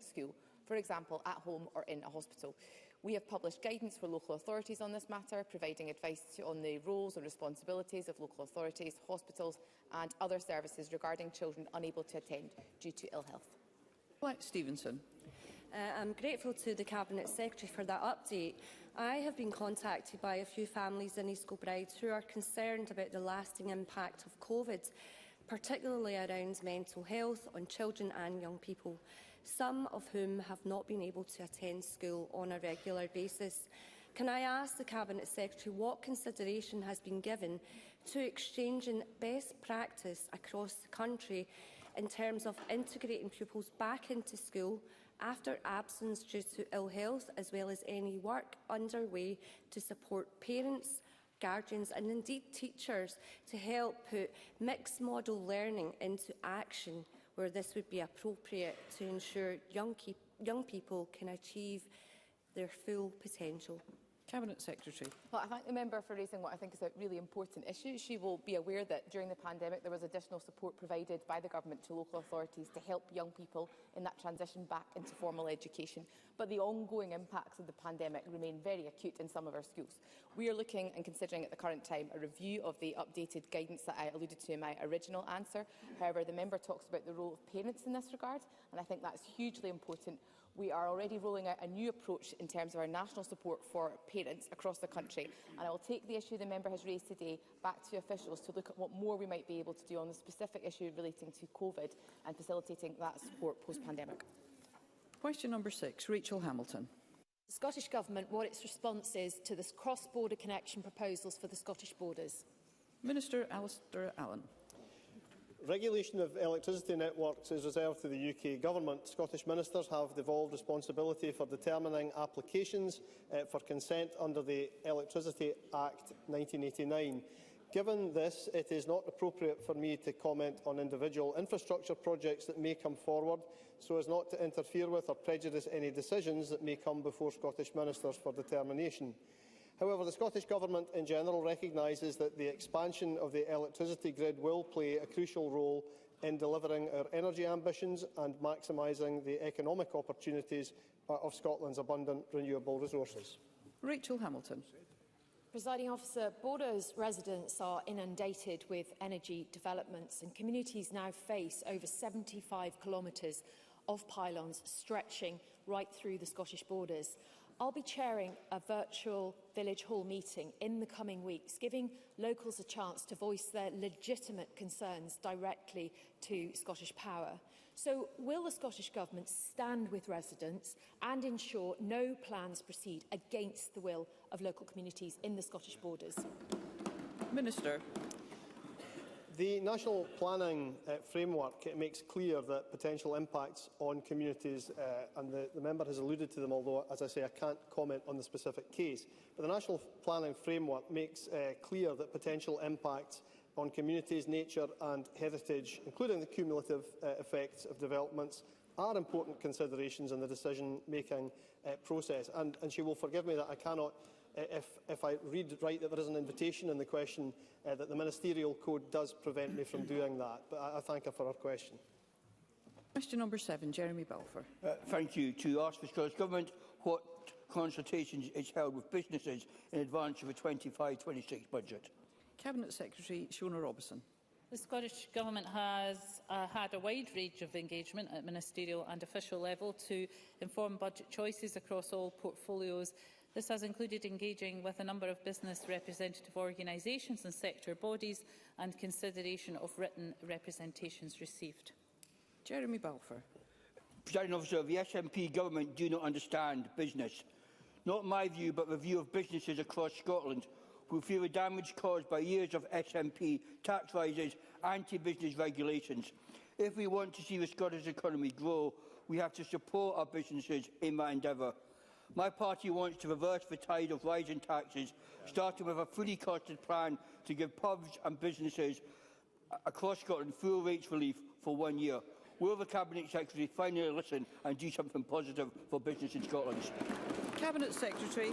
school, for example at home or in a hospital. We have published guidance for local authorities on this matter, providing advice on the roles and responsibilities of local authorities, hospitals and other services regarding children unable to attend due to ill health. Stevenson. I'm grateful to the Cabinet Secretary for that update. I have been contacted by a few families in East Kilbride who are concerned about the lasting impact of COVID, particularly around mental health on children and young people, some of whom have not been able to attend school on a regular basis. Can I ask the Cabinet Secretary what consideration has been given to exchanging best practice across the country in terms of integrating pupils back into school after absence due to ill health, as well as any work underway to support parents, guardians and indeed teachers to help put mixed model learning into action where this would be appropriate to ensure young people can achieve their full potential? Cabinet Secretary. Well, I thank the member for raising what I think is a really important issue. She will be aware that during the pandemic there was additional support provided by the government to local authorities to help young people in that transition back into formal education. But the ongoing impacts of the pandemic remain very acute in some of our schools. We are looking and considering at the current time a review of the updated guidance that I alluded to in my original answer. However, the member talks about the role of parents in this regard, and I think that's hugely important. We are already rolling out a new approach in terms of our national support for parents across the country, and I will take the issue the member has raised today back to officials to look at what more we might be able to do on the specific issue relating to COVID and facilitating that support post-pandemic. Question number 6, Rachel Hamilton. The Scottish Government what its response is to the cross-border connection proposals for the Scottish borders. Minister Alistair Allen. Regulation of electricity networks is reserved to the UK Government. Scottish ministers have devolved responsibility for determining applications for consent under the Electricity Act 1989. Given this, it is not appropriate for me to comment on individual infrastructure projects that may come forward, so as not to interfere with or prejudice any decisions that may come before Scottish ministers for determination. However, the Scottish Government in general recognises that the expansion of the electricity grid will play a crucial role in delivering our energy ambitions and maximising the economic opportunities of Scotland's abundant renewable resources. Rachel Hamilton. Presiding Officer, Borders residents are inundated with energy developments, and communities now face over 75 kilometres of pylons stretching right through the Scottish borders. I'll be chairing a virtual village hall meeting in the coming weeks, giving locals a chance to voice their legitimate concerns directly to Scottish Power. So will the Scottish Government stand with residents and ensure no plans proceed against the will of local communities in the Scottish borders? Minister. The National Planning Framework makes clear that potential impacts on communities, and the member has alluded to them, although, as I say, I can't comment on the specific case. But the National Planning Framework makes clear that potential impacts on communities, nature and heritage, including the cumulative effects of developments, are important considerations in the decision-making process. And she will forgive me that I cannot, if I read right that there is an invitation in the question, that the Ministerial Code does prevent me from doing that. But I thank her for her question. Question number 7, Jeremy Balfour. Thank you. To ask the Scottish Government what consultations is held with businesses in advance of the 25-26 budget. Cabinet Secretary Shona Robertson. The Scottish Government has had a wide range of engagement at ministerial and official level to inform budget choices across all portfolios. This has included engaging with a number of business representative organisations and sector bodies and consideration of written representations received. Jeremy Balfour. Presiding Officer, the SNP Government do not understand business. Not my view, but the view of businesses across Scotland who feel the damage caused by years of SNP tax rises, anti-business regulations. If we want to see the Scottish economy grow, we have to support our businesses in that endeavour. My party wants to reverse the tide of rising taxes, starting with a fully costed plan to give pubs and businesses across Scotland full rates relief for 1 year. Will the Cabinet Secretary finally listen and do something positive for business in Scotland? Cabinet Secretary.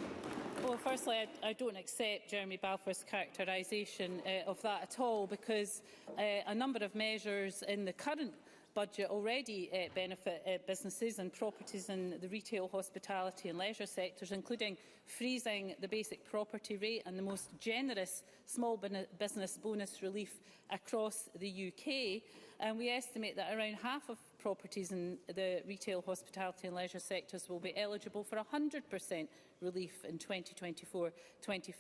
Well, firstly, I don't accept Jeremy Balfour's characterisation of that at all, because a number of measures in the current budget already benefit businesses and properties in the retail, hospitality and leisure sectors, including freezing the basic property rate and the most generous small business bonus relief across the UK. And we estimate that around half of properties in the retail, hospitality and leisure sectors will be eligible for 100% relief in 2024-25.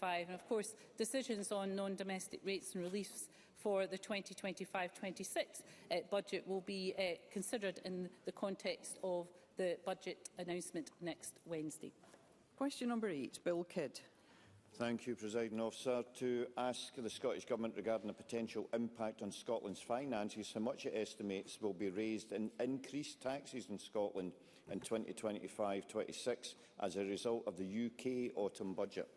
And of course, decisions on non-domestic rates and reliefs for the 2025-26 budget will be considered in the context of the budget announcement next Wednesday. Question number 8, Bill Kidd. Thank you, Presiding Officer. To ask the Scottish Government regarding the potential impact on Scotland's finances, how much it estimates will be raised in increased taxes in Scotland in 2025-26 as a result of the UK autumn budget.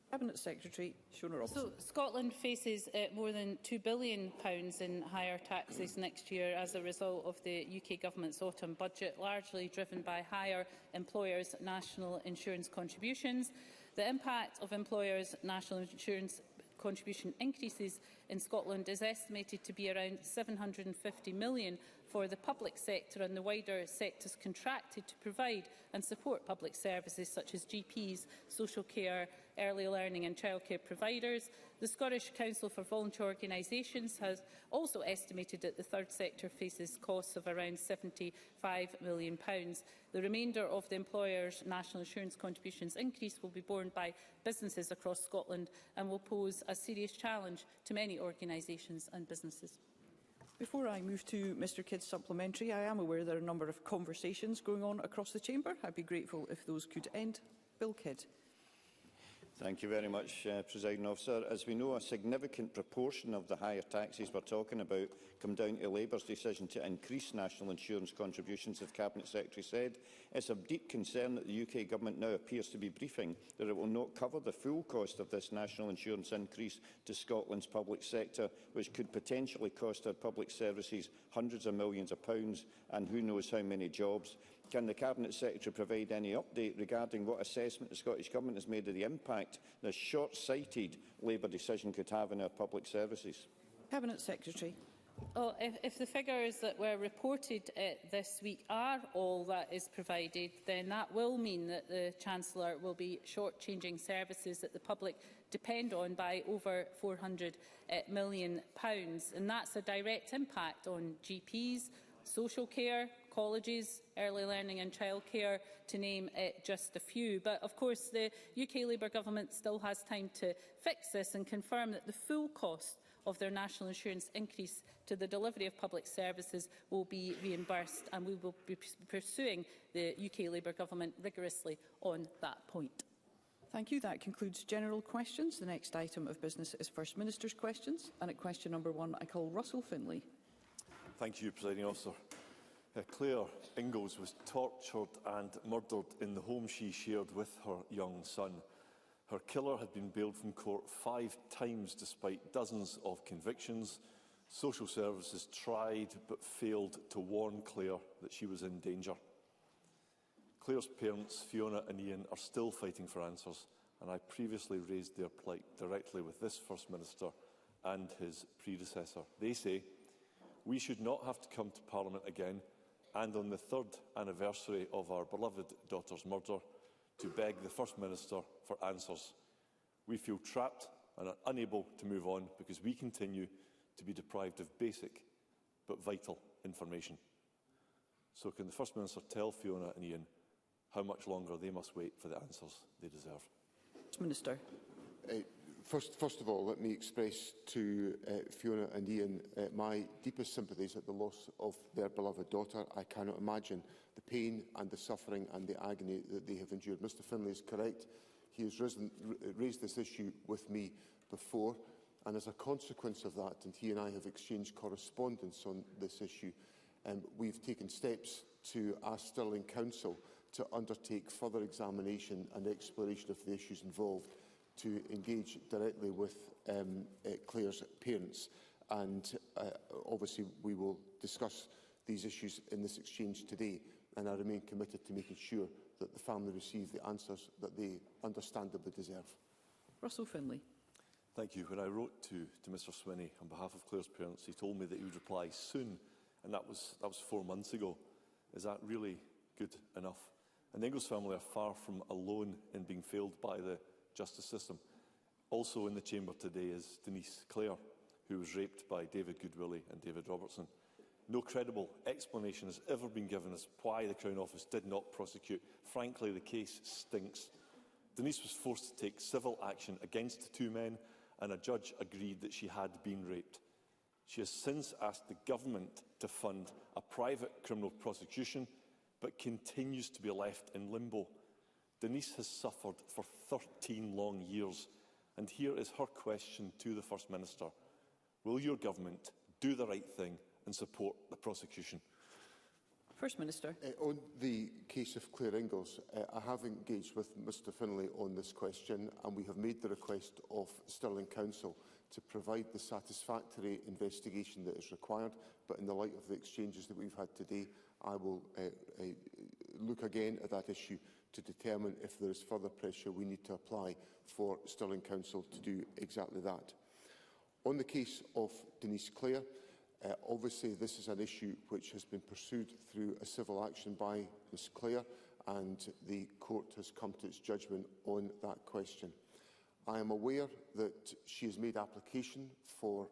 Cabinet Secretary Shona Robertson. So Scotland faces more than £2 billion in higher taxes next year as a result of the UK Government's autumn budget, largely driven by higher employers' national insurance contributions. The impact of employers' national insurance contribution increases in Scotland is estimated to be around £750 million for the public sector and the wider sectors contracted to provide and support public services such as GPs, social care, early learning and childcare providers. The Scottish Council for Voluntary Organisations has also estimated that the third sector faces costs of around £75 million. The remainder of the employers' national insurance contributions increase will be borne by businesses across Scotland and will pose a serious challenge to many organisations and businesses. Before I move to Mr Kidd's supplementary, I am aware there are a number of conversations going on across the chamber. I'd be grateful if those could end. Bill Kidd. Thank you very much, Presiding Officer. As we know, a significant proportion of the higher taxes we're talking about come down to Labour's decision to increase national insurance contributions, as the Cabinet Secretary said. It's of deep concern that the UK Government now appears to be briefing that it will not cover the full cost of this national insurance increase to Scotland's public sector, which could potentially cost our public services hundreds of millions of pounds and who knows how many jobs. Can the Cabinet Secretary provide any update regarding what assessment the Scottish Government has made of the impact this short-sighted Labour decision could have on our public services? Cabinet Secretary. Well, if the figures that were reported this week are all that is provided, then that will mean that the Chancellor will be short-changing services that the public depend on by over £400 million. And that's a direct impact on GPs, social care, colleges, early learning and childcare, to name just a few. But of course, the UK Labour Government still has time to fix this and confirm that the full cost of their national insurance increase to the delivery of public services will be reimbursed, and we will be pursuing the UK Labour Government rigorously on that point. Thank you. That concludes general questions. The next item of business is First Minister's questions, and at question number 1 I call Russell Finlay. Thank you, Presiding Officer. Claire Ingalls was tortured and murdered in the home she shared with her young son. Her killer had been bailed from court 5 times despite dozens of convictions. Social services tried but failed to warn Claire that she was in danger. Claire's parents, Fiona and Ian, are still fighting for answers, and I previously raised their plight directly with this First Minister and his predecessor. They say we should not have to come to Parliament again, and on the 3rd anniversary of our beloved daughter's murder, to beg the First Minister for answers. We feel trapped and are unable to move on because we continue to be deprived of basic but vital information. So can the First Minister tell Fiona and Ian how much longer they must wait for the answers they deserve? First Minister. First of all, let me express to Fiona and Ian my deepest sympathies at the loss of their beloved daughter. I cannot imagine the pain and the suffering and the agony that they have endured. Mr Finlay is correct. He has raised this issue with me before, and as a consequence of that, and he and I have exchanged correspondence on this issue, we've taken steps to ask Stirling Council to undertake further examination and exploration of the issues involved, to engage directly with Claire's parents, and obviously we will discuss these issues in this exchange today, and I remain committed to making sure that the family receive the answers that they understandably deserve. Russell Finlay. Thank you. When I wrote to Mr Swinney on behalf of Claire's parents, he told me that he would reply soon and that was 4 months ago. Is that really good enough? And the Ingalls family are far from alone in being failed by the justice system. Also in the chamber today is Denise Clare, who was raped by David Goodwillie and David Robertson. No credible explanation has ever been given as to why the Crown Office did not prosecute. Frankly, the case stinks. Denise was forced to take civil action against the two men, and a judge agreed that she had been raped. She has since asked the government to fund a private criminal prosecution, but continues to be left in limbo. Denise has suffered for 13 long years, and here is her question to the First Minister. Will your government do the right thing and support the prosecution? First Minister. On the case of Claire Ingalls, I have engaged with Mr Finlay on this question, and we have made the request of Stirling Council to provide the satisfactory investigation that is required. But in the light of the exchanges that we've had today, I will look again at that issue to determine if there is further pressure we need to apply for Stirling Council to do exactly that. On the case of Denise Clare, obviously this is an issue which has been pursued through a civil action by Ms Clare, and the court has come to its judgment on that question. I am aware that she has made application for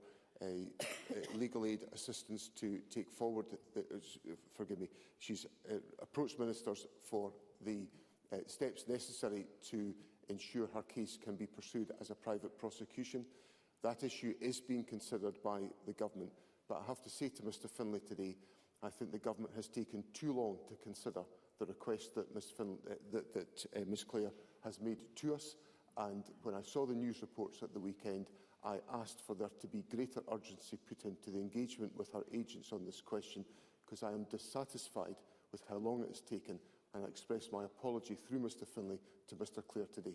legal aid assistance to take forward, she's approached ministers for the steps necessary to ensure her case can be pursued as a private prosecution. That issue is being considered by the government. But I have to say to Mr Finlay today, I think the government has taken too long to consider the request that Ms Clare has made to us. And when I saw the news reports at the weekend, I asked for there to be greater urgency put into the engagement with her agents on this question, because I am dissatisfied with how long it has taken, and I express my apology through Mr Finlay to Mr Clare today.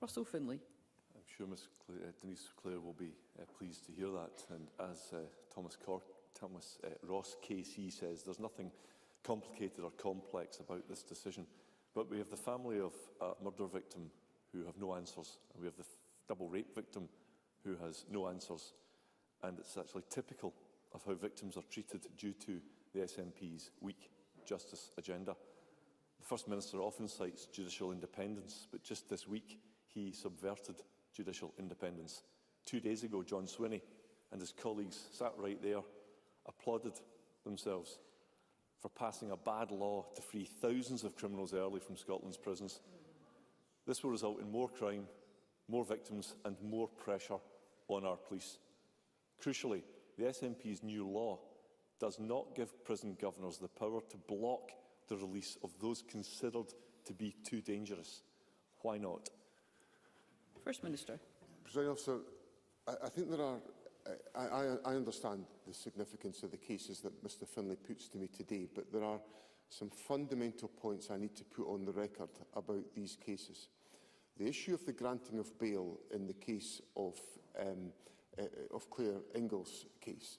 Russell Finlay. I'm sure Denise Clare will be pleased to hear that. And as Thomas Ross KC says, there's nothing complicated or complex about this decision. But we have the family of a murder victim who have no answers, and we have the double rape victim who has no answers. And it's actually typical of how victims are treated due to the SNP's weak justice agenda. The First Minister often cites judicial independence, but just this week he subverted judicial independence. 2 days ago, John Swinney and his colleagues sat right there, applauded themselves for passing a bad law to free thousands of criminals early from Scotland's prisons. This will result in more crime, more victims and more pressure on our police. Crucially, the SNP's new law does not give prison governors the power to block the release of those considered to be too dangerous. Why not? First Minister. Presiding Officer, I think there are. I understand the significance of the cases that Mr Finlay puts to me today, but there are some fundamental points I need to put on the record about these cases. The issue of the granting of bail in the case of Claire Ingalls' case,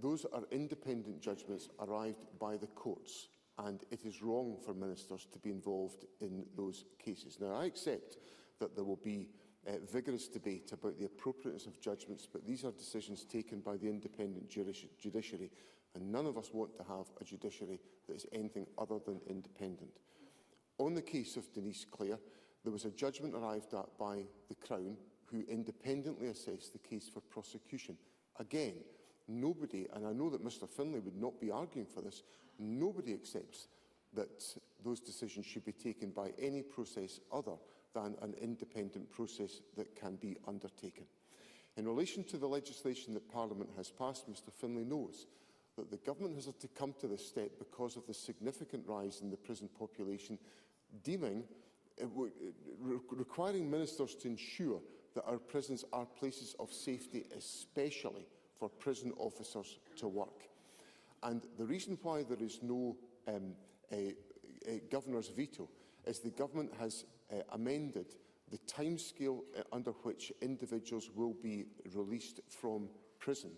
those are independent judgments arrived by the courts, and it is wrong for ministers to be involved in those cases. Now, I accept that there will be vigorous debate about the appropriateness of judgments, but these are decisions taken by the independent judiciary, and none of us want to have a judiciary that is anything other than independent. On the case of Denise Clare, there was a judgment arrived at by the Crown, who independently assessed the case for prosecution. Again, nobody, and I know that Mr Finlay would not be arguing for this, nobody accepts that those decisions should be taken by any process other than an independent process that can be undertaken. In relation to the legislation that Parliament has passed, Mr Finlay knows that the government has had to come to this step because of the significant rise in the prison population, requiring ministers to ensure that our prisons are places of safety, especially for prison officers to work. And the reason why there is no a governor's veto is the government has amended the timescale under which individuals will be released from prison.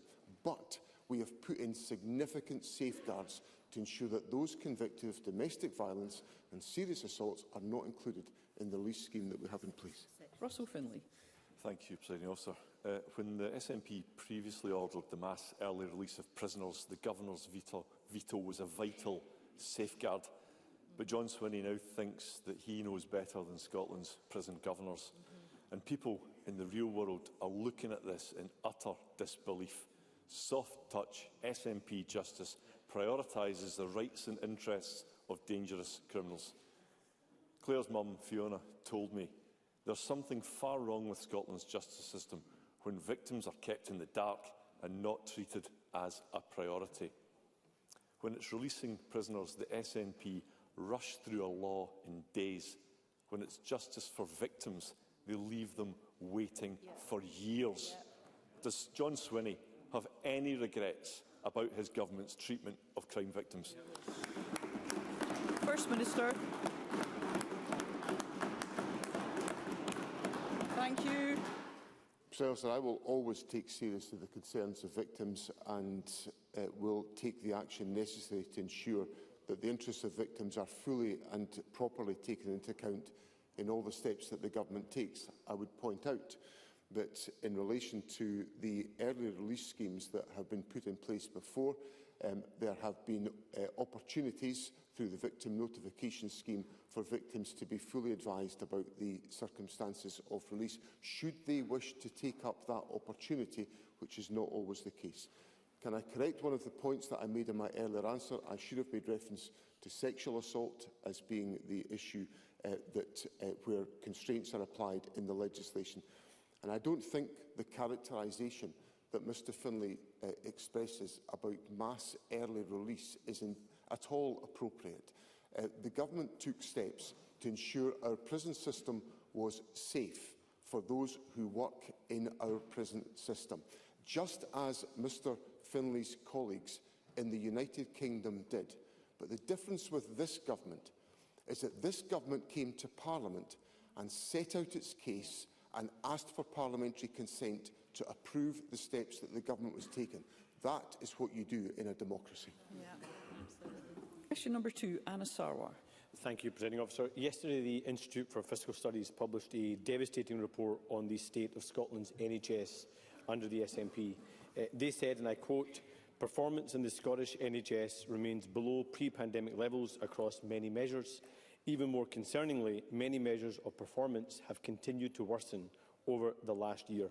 But we have put in significant safeguards to ensure that those convicted of domestic violence and serious assaults are not included in the release scheme that we have in place. Russell Finlay. Thank you, Presiding Officer. When the SNP previously ordered the mass early release of prisoners, the Governor's veto was a vital safeguard. But John Swinney now thinks that he knows better than Scotland's prison governors. And people in the real world are looking at this in utter disbelief. Soft-touch SNP justice prioritises the rights and interests of dangerous criminals. Claire's mum, Fiona, told me there's something far wrong with Scotland's justice system when victims are kept in the dark and not treated as a priority. When it's releasing prisoners, the SNP rush through a law in days. When it's justice for victims, they leave them waiting for years. Does John Swinney have any regrets about his government's treatment of crime victims? First Minister. Thank you. Sir, I will always take seriously the concerns of victims and will take the action necessary to ensure that the interests of victims are fully and properly taken into account in all the steps that the government takes. I would point out that in relation to the early release schemes that have been put in place before, there have been opportunities through the victim notification scheme for victims to be fully advised about the circumstances of release, should they wish to take up that opportunity, which is not always the case. Can I correct one of the points that I made in my earlier answer? I should have made reference to sexual assault as being the issue where constraints are applied in the legislation. And I don't think the characterisation that Mr Finlay expresses about mass early release is at all appropriate. The government took steps to ensure our prison system was safe for those who work in our prison system, just as Mr Finlay's colleagues in the United Kingdom did. But the difference with this government is that this government came to Parliament and set out its case and asked for parliamentary consent to approve the steps that the government was taking. That is what you do in a democracy. Yeah, absolutely. Question number 2, Anna Sarwar. Thank you, Presiding Officer. Yesterday, the Institute for Fiscal Studies published a devastating report on the state of Scotland's NHS under the SNP. They said, and I quote, "Performance in the Scottish NHS remains below pre-pandemic levels across many measures. Even more concerningly, many measures of performance have continued to worsen over the last year.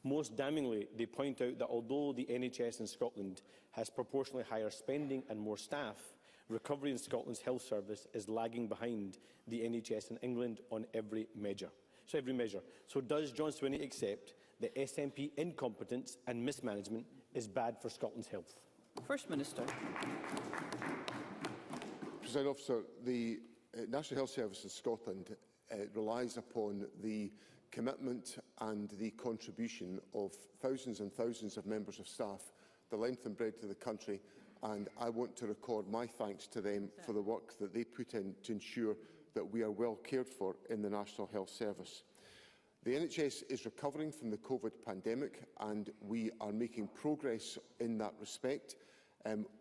Most damningly, they point out that although the NHS in Scotland has proportionally higher spending and more staff, recovery in Scotland's health service is lagging behind the NHS in England on every measure." So does John Swinney accept that SNP incompetence and mismanagement is bad for Scotland's health? First Minister. Presiding Officer, the National Health Service in Scotland relies upon the commitment and the contribution of thousands and thousands of members of staff, the length and breadth of the country, and I want to record my thanks to them for the work that they put in to ensure that we are well cared for in the National Health Service. The NHS is recovering from the COVID pandemic and we are making progress in that respect.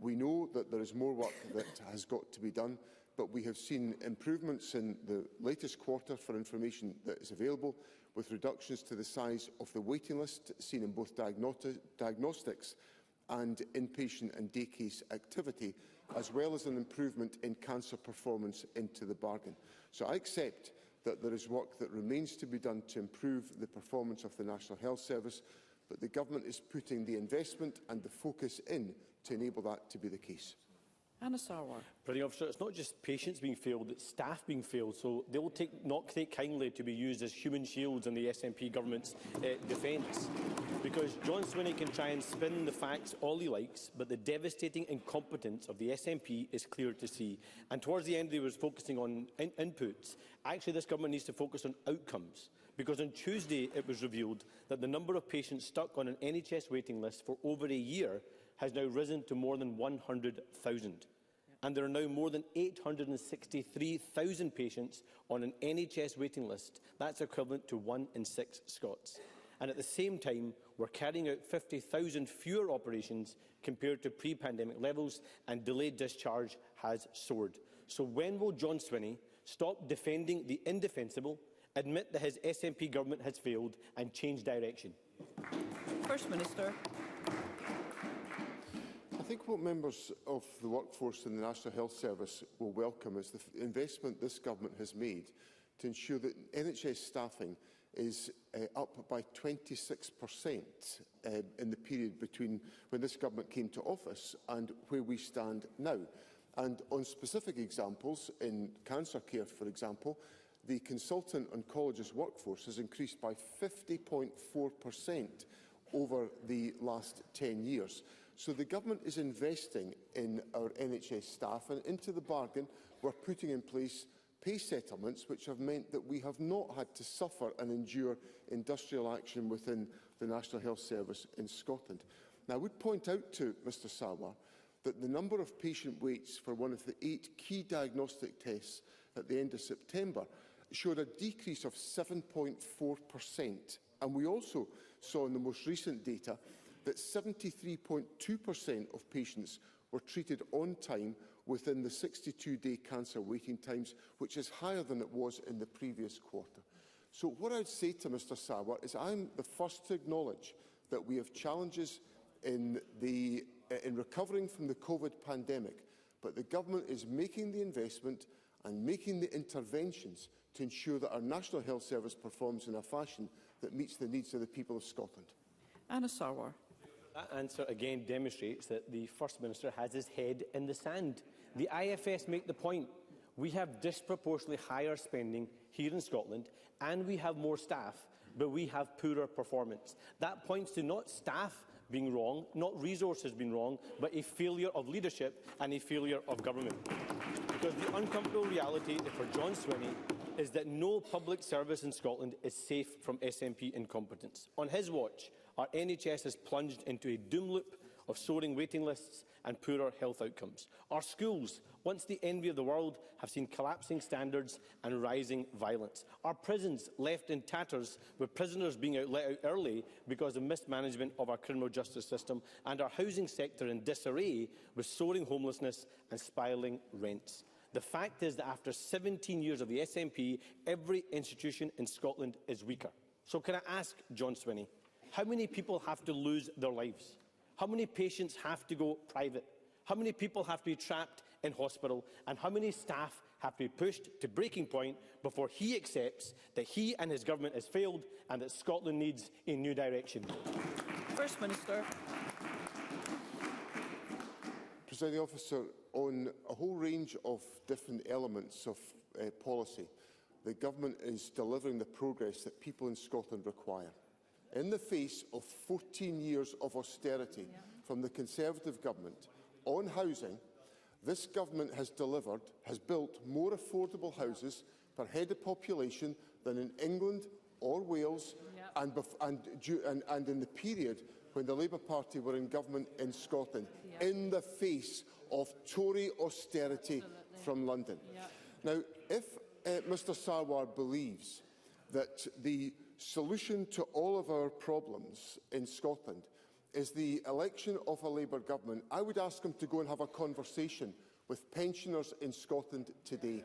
We know that there is more work that has got to be done, but we have seen improvements in the latest quarter for information that is available, with reductions to the size of the waiting list seen in both diagnostics and inpatient and day case activity, as well as an improvement in cancer performance into the bargain. So I accept that there is work that remains to be done to improve the performance of the National Health Service, but the Government is putting the investment and the focus in to enable that to be the case. Anna Sarwar. Presiding Officer, it's not just patients being failed, it's staff being failed, so they will not take kindly to be used as human shields in the SNP government's defence. Because John Swinney can try and spin the facts all he likes, but the devastating incompetence of the SNP is clear to see. And towards the end, he was focusing on inputs. Actually, this government needs to focus on outcomes. Because on Tuesday, it was revealed that the number of patients stuck on an NHS waiting list for over a year has now risen to more than 100,000. And there are now more than 863,000 patients on an NHS waiting list. That's equivalent to 1 in 6 Scots. And at the same time, we're carrying out 50,000 fewer operations compared to pre-pandemic levels, and delayed discharge has soared. So when will John Swinney stop defending the indefensible admit that his SNP government has failed and change direction? First Minister. I think what members of the workforce in the National Health Service will welcome is the investment this government has made to ensure that NHS staffing is up by 26% in the period between when this government came to office and where we stand now. And on specific examples, in cancer care, for example, the consultant oncologist workforce has increased by 50.4% over the last 10 years. So the government is investing in our NHS staff, and into the bargain we're putting in place pay settlements which have meant that we have not had to suffer and endure industrial action within the National Health Service in Scotland. Now, I would point out to Mr Sarwar that the number of patient waits for one of the 8 key diagnostic tests at the end of September showed a decrease of 7.4%. And we also saw in the most recent data that 73.2% of patients were treated on time within the 62-day cancer waiting times, which is higher than it was in the previous quarter. So what I would say to Mr Sarwar is I'm the first to acknowledge that we have challenges in recovering from the COVID pandemic, but the government is making the investment and making the interventions to ensure that our National Health Service performs in a fashion that meets the needs of the people of Scotland. Anna Sarwar. That answer again demonstrates that the First Minister has his head in the sand. The IFS make the point. We have disproportionately higher spending here in Scotland and we have more staff, but we have poorer performance. That points to not staff being wrong, not resources being wrong, but a failure of leadership and a failure of government. Because the uncomfortable reality for John Swinney is that no public service in Scotland is safe from SNP incompetence. On his watch, our NHS has plunged into a doom loop of soaring waiting lists and poorer health outcomes. Our schools, once the envy of the world, have seen collapsing standards and rising violence. Our prisons left in tatters, with prisoners being let out early because of mismanagement of our criminal justice system, and our housing sector in disarray with soaring homelessness and spiralling rents. The fact is that after 17 years of the SNP, every institution in Scotland is weaker. So can I ask John Swinney, how many people have to lose their lives? How many patients have to go private? How many people have to be trapped in hospital? And how many staff have to be pushed to breaking point before he accepts that he and his government has failed and that Scotland needs a new direction? First Minister. Presiding Officer, on a whole range of different elements of policy, the government is delivering the progress that people in Scotland require. In the face of 14 years of austerity from the Conservative government on housing, this government has built more affordable houses per head of population than in England or Wales and in the period when the Labour Party were in government in Scotland, in the face of Tory austerity from London. Now, if Mr Sarwar believes that the solution to all of our problems in Scotland is the election of a Labour government, I would ask him to go and have a conversation with pensioners in Scotland today.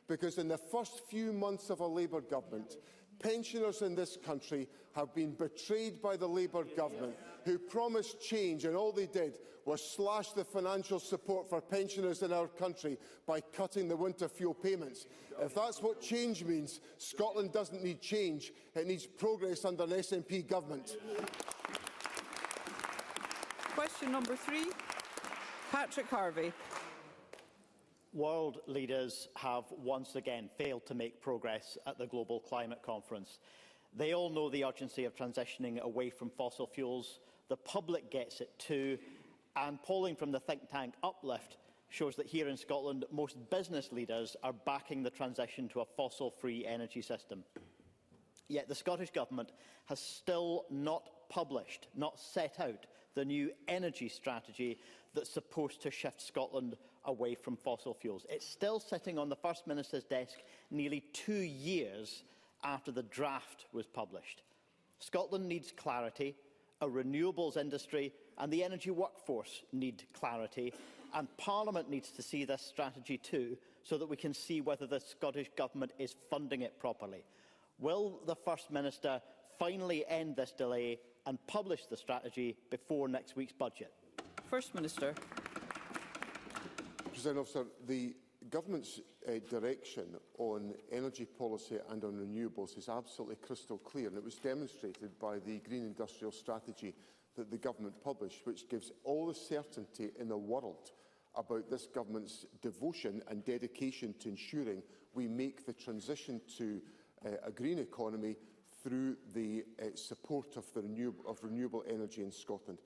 Because in the first few months of a Labour government, pensioners in this country have been betrayed by the Labour government, who promised change, and all they did was slash the financial support for pensioners in our country by cutting the winter fuel payments. If that's what change means, Scotland doesn't need change, it needs progress under an SNP government. Question number 3, Patrick Harvey. World leaders have once again failed to make progress at the Global Climate Conference. They all know the urgency of transitioning away from fossil fuels. The public gets it too. And polling from the think tank Uplift shows that here in Scotland, most business leaders are backing the transition to a fossil-free energy system. Yet the Scottish Government has still not published, not set out, the new energy strategy that's supposed to shift Scotland away from fossil fuels. It's still sitting on the First Minister's desk nearly 2 years after the draft was published. Scotland needs clarity, a renewables industry and the energy workforce need clarity, and Parliament needs to see this strategy too, so that we can see whether the Scottish Government is funding it properly. Will the First Minister finally end this delay and publish the strategy before next week's budget? First Minister. President Officer, the Government's direction on energy policy and on renewables is absolutely crystal clear, and it was demonstrated by the Green Industrial Strategy that the Government published, which gives all the certainty in the world about this Government's devotion and dedication to ensuring we make the transition to a green economy through the support of renewable energy in Scotland.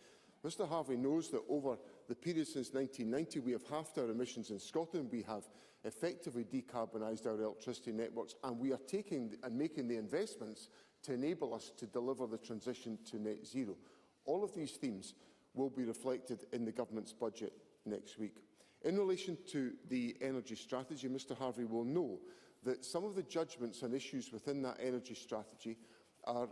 Mr Harvey knows that over the period since 1990 we have halved our emissions in Scotland, we have effectively decarbonised our electricity networks, and we are taking and making the investments to enable us to deliver the transition to net zero. All of these themes will be reflected in the Government's budget next week. In relation to the energy strategy, Mr Harvey will know that some of the judgments and issues within that energy strategy are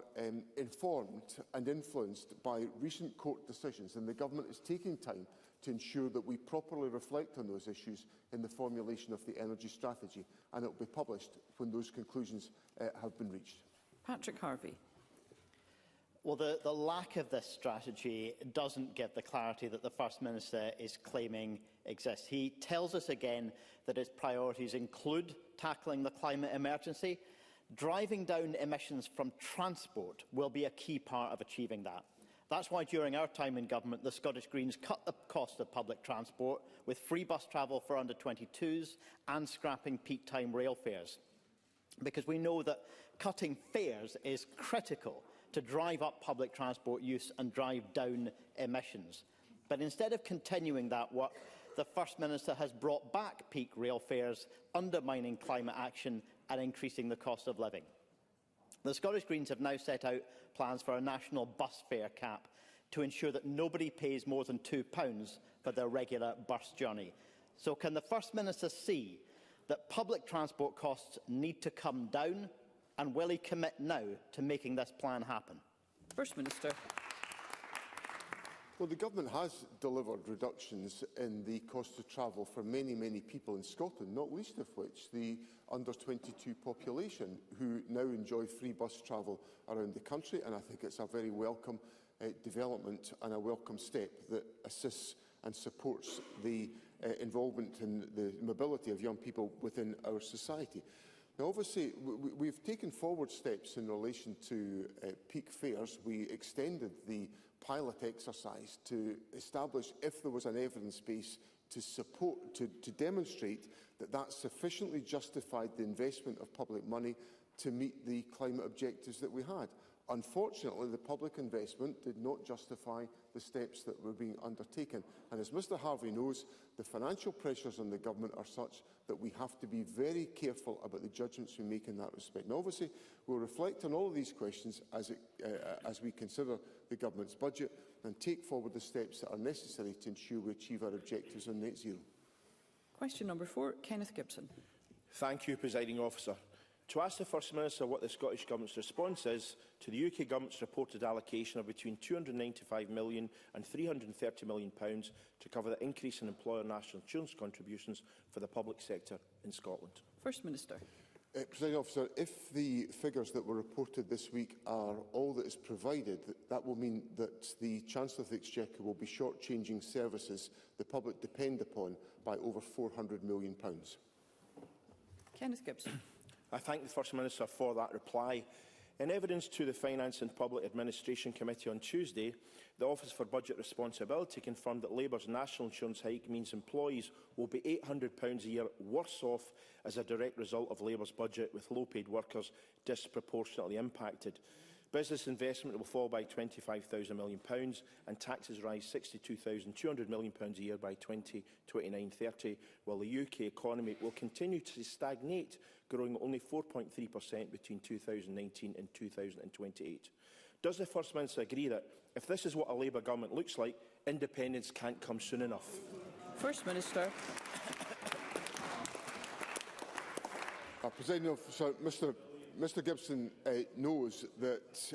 informed and influenced by recent court decisions, and the Government is taking time to ensure that we properly reflect on those issues in the formulation of the energy strategy, and it will be published when those conclusions have been reached. Patrick Harvey. Well, the lack of this strategy doesn't give the clarity that the First Minister is claiming exists. He tells us again that his priorities include tackling the climate emergency. Driving down emissions from transport will be a key part of achieving that. That's why during our time in government, the Scottish Greens cut the cost of public transport with free bus travel for under-22s and scrapping peak time rail fares. Because we know that cutting fares is critical to drive up public transport use and drive down emissions. But instead of continuing that work, the First Minister has brought back peak rail fares, undermining climate action and increasing the cost of living. The Scottish Greens have now set out plans for a national bus fare cap to ensure that nobody pays more than £2 for their regular bus journey. So can the First Minister see that public transport costs need to come down, and will he commit now to making this plan happen? First Minister. Well, the Government has delivered reductions in the cost of travel for many, many people in Scotland, not least of which the under-22 population, who now enjoy free bus travel around the country, and I think it's a very welcome development and a welcome step that assists and supports the involvement in the mobility of young people within our society. Now, obviously, we've taken forward steps in relation to peak fares. We extended the pilot exercise to establish if there was an evidence base to demonstrate that that sufficiently justified the investment of public money to meet the climate objectives that we had. Unfortunately, the public investment did not justify the steps that were being undertaken. And as Mr Harvey knows, the financial pressures on the Government are such that we have to be very careful about the judgments we make in that respect. And obviously, we'll reflect on all of these questions as we consider the Government's budget and take forward the steps that are necessary to ensure we achieve our objectives on net zero. Question number 4, Kenneth Gibson. Thank you, Presiding Officer. To ask the First Minister what the Scottish Government's response is to the UK Government's reported allocation of between £295 million and £330 million to cover the increase in employer national insurance contributions for the public sector in Scotland. First Minister. Presiding Officer, if the figures that were reported this week are all that is provided, that will mean that the Chancellor of the Exchequer will be shortchanging services the public depend upon by over £400 million. Kenneth Gibson. I thank the First Minister for that reply. In evidence to the Finance and Public Administration Committee on Tuesday, the Office for Budget Responsibility confirmed that Labour's national insurance hike means employees will be £800 a year worse off as a direct result of Labour's budget, with low-paid workers disproportionately impacted. Business investment will fall by £25,000 million and taxes rise £62,200 million a year by 2029-30, while the UK economy will continue to stagnate, growing only 4.3% between 2019 and 2028. Does the First Minister agree that, if this is what a Labour government looks like, independence can't come soon enough? First Minister. Presiding Officer, Mr Gibson knows that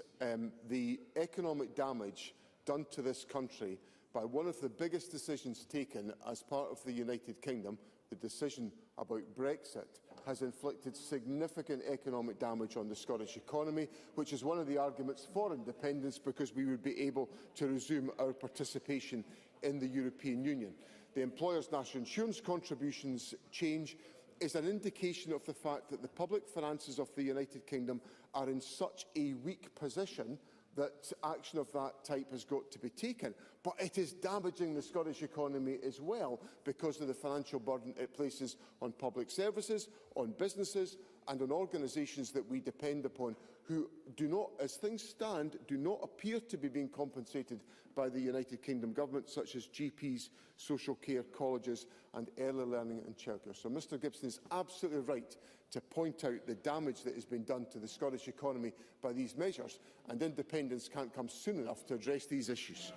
the economic damage done to this country by one of the biggest decisions taken as part of the United Kingdom, the decision about Brexit, has inflicted significant economic damage on the Scottish economy, which is one of the arguments for independence, because we would be able to resume our participation in the European Union. The employers' national insurance contributions change is an indication of the fact that the public finances of the United Kingdom are in such a weak position that action of that type has got to be taken. But it is damaging the Scottish economy as well because of the financial burden it places on public services, on businesses and on organisations that we depend upon, who do not, as things stand, do not appear to be being compensated by the United Kingdom Government, such as GPs, social care, colleges and early learning and childcare. So Mr Gibson is absolutely right to point out the damage that has been done to the Scottish economy by these measures, and independence can't come soon enough to address these issues.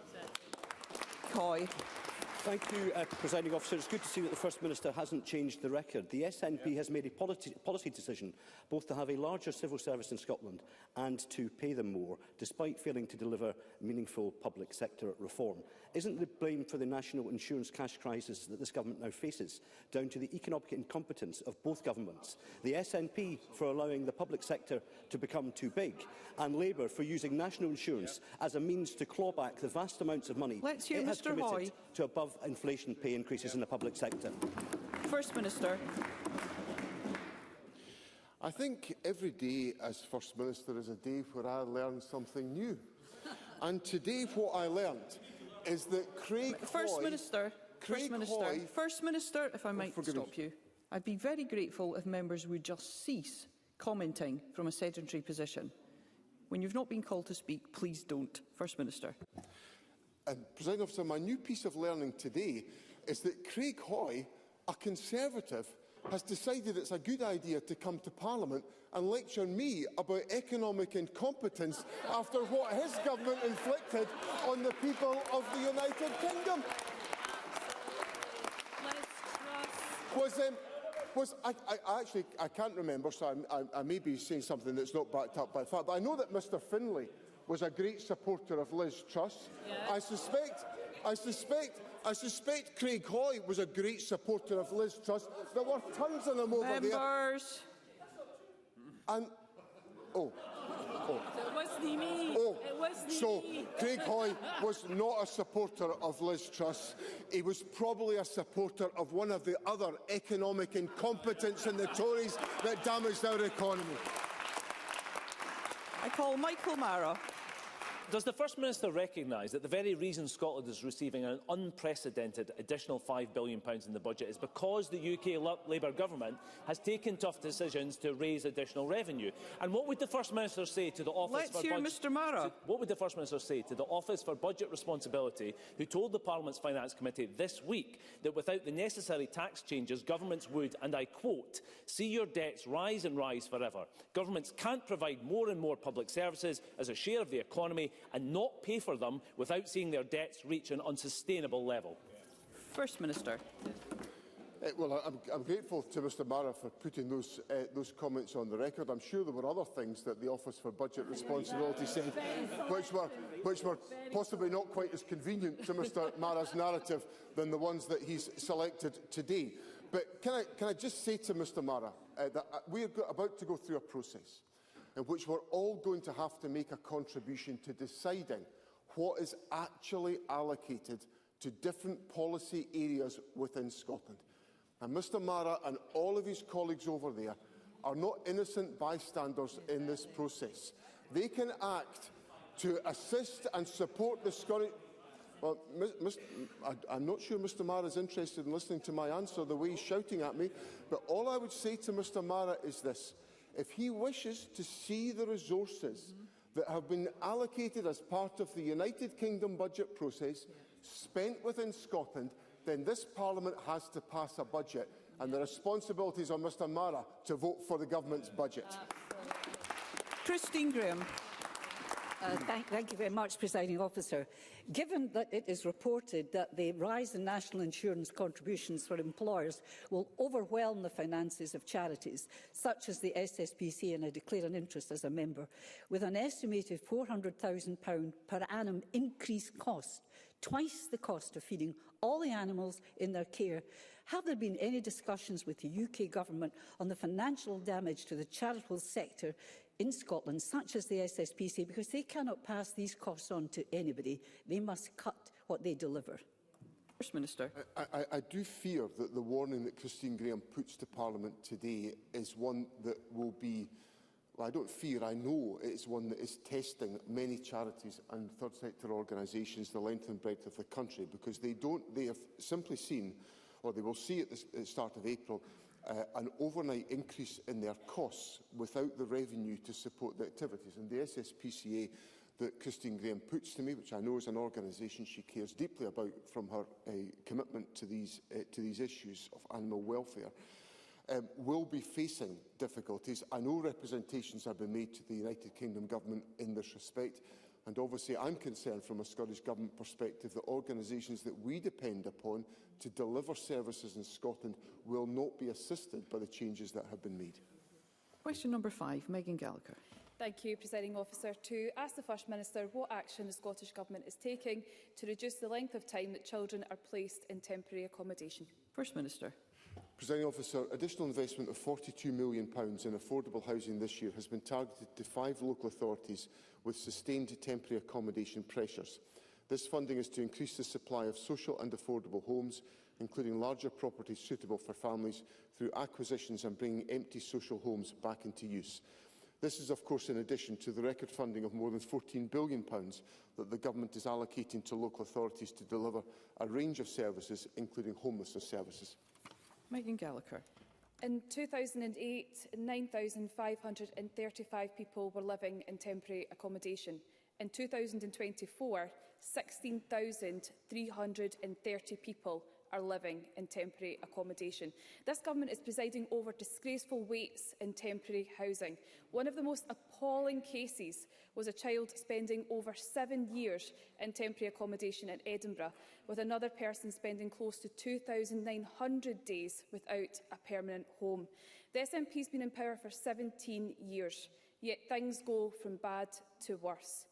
Coy. Thank you, Presiding Officer. It's good to see that the First Minister hasn't changed the record. The SNP has made a policy decision both to have a larger civil service in Scotland and to pay them more, despite failing to deliver meaningful public sector reform. Isn't the blame for the national insurance cash crisis that this government now faces down to the economic incompetence of both governments? The SNP for allowing the public sector to become too big, and Labour for using national insurance as a means to claw back the vast amounts of money Let's hear it has Mr. committed Hoy. to above inflation pay increases in the public sector. First Minister. I think every day as First Minister is a day where I learn something new. And today what I learned is that First Minister, if I might stop you, I'd be very grateful if members would just cease commenting from a sedentary position. When you've not been called to speak, please don't. First Minister. And, Presiding Officer, my new piece of learning today is that Craig Hoy, a Conservative, has decided it's a good idea to come to Parliament and lecture me about economic incompetence after what his government inflicted on the people of the United Kingdom. I can't remember, so I may be saying something that's not backed up by fact, but I know that Mr Finlay was a great supporter of Liz Truss. Yeah. I suspect Craig Hoy was a great supporter of Liz Truss. There were tons of them over there. And So it wasn't me. So Craig Hoy was not a supporter of Liz Truss. He was probably a supporter of one of the other economic incompetence in the Tories that damaged our economy. I call Michael Mara. Does the First Minister recognise that the very reason Scotland is receiving an unprecedented additional £5 billion in the budget is because the UK Labour government has taken tough decisions to raise additional revenue? And what would the First Minister say to the Office for Budget... Mr Mara. What would the First Minister say to the Office for Budget Responsibility, who told the Parliament's Finance Committee this week that without the necessary tax changes, governments would, and I quote, see your debts rise and rise forever. Governments can't provide more and more public services as a share of the economy and not pay for them without seeing their debts reach an unsustainable level? First Minister. Well, I'm grateful to Mr Mara for putting those comments on the record. I'm sure there were other things that the Office for Budget Responsibility said which were possibly not quite as convenient to Mr Mara's narrative than the ones that he's selected today. But can I just say to Mr Mara that we are about to go through a process in which we're all going to have to make a contribution to deciding what is actually allocated to different policy areas within Scotland. And Mr Mara and all of his colleagues over there are not innocent bystanders in this process. They can act to assist and support the Scottish... Well, I'm not sure Mr Mara is interested in listening to my answer the way he's shouting at me, but all I would say to Mr Mara is this. If he wishes to see the resources that have been allocated as part of the United Kingdom budget process spent within Scotland, then this Parliament has to pass a budget, and the responsibility is on Mr Mara to vote for the government's budget. Christine Graham. Thank you very much, Presiding Officer. Given that it is reported that the rise in national insurance contributions for employers will overwhelm the finances of charities, such as the SSPC, and I declare an interest as a member, with an estimated £400,000 per annum increased cost, twice the cost of feeding all the animals in their care, Have there been any discussions with the UK Government on the financial damage to the charitable sector in Scotland, such as the SSPC, because they cannot pass these costs on to anybody? They must cut what they deliver. First Minister. I do fear that the warning that Christine Graham puts to Parliament today is one that will be, well, I don't fear, I know it is one that is testing many charities and third sector organisations the length and breadth of the country, because they have simply seen, or they will see at the start of April, an overnight increase in their costs without the revenue to support the activities. And the SSPCA that Christine Graham puts to me, which I know is an organisation she cares deeply about from her commitment to these issues of animal welfare, will be facing difficulties. I know representations have been made to the United Kingdom Government in this respect, and obviously I'm concerned from a Scottish Government perspective that organisations that we depend upon to deliver services in Scotland will not be assisted by the changes that have been made. Question number 5, Megan Gallagher. Thank you, Presiding Officer. To ask the First Minister what action the Scottish Government is taking to reduce the length of time that children are placed in temporary accommodation. First Minister. Presiding Officer, additional investment of £42 million in affordable housing this year has been targeted to 5 local authorities with sustained temporary accommodation pressures. This funding is to increase the supply of social and affordable homes, including larger properties suitable for families, through acquisitions and bringing empty social homes back into use. This is, of course, in addition to the record funding of more than £14 billion that the Government is allocating to local authorities to deliver a range of services, including homelessness services. Megan Gallagher. In 2008, 9,535 people were living in temporary accommodation. In 2024, 16,330 people are living in temporary accommodation. This Government is presiding over disgraceful waits in temporary housing. One of the most appalling cases was a child spending over 7 years in temporary accommodation in Edinburgh, with another person spending close to 2,900 days without a permanent home. The SNP has been in power for 17 years, yet things go from bad to worse.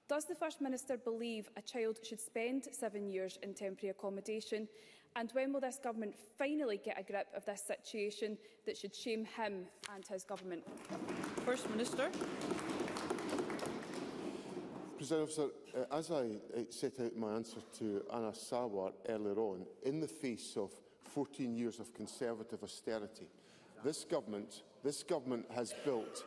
Does the First Minister believe a child should spend 7 years in temporary accommodation? And when will this Government finally get a grip of this situation that should shame him and his Government? First Minister. President Officer, as I set out in my answer to Anna Sawar earlier on, in the face of 14 years of Conservative austerity, this Government has built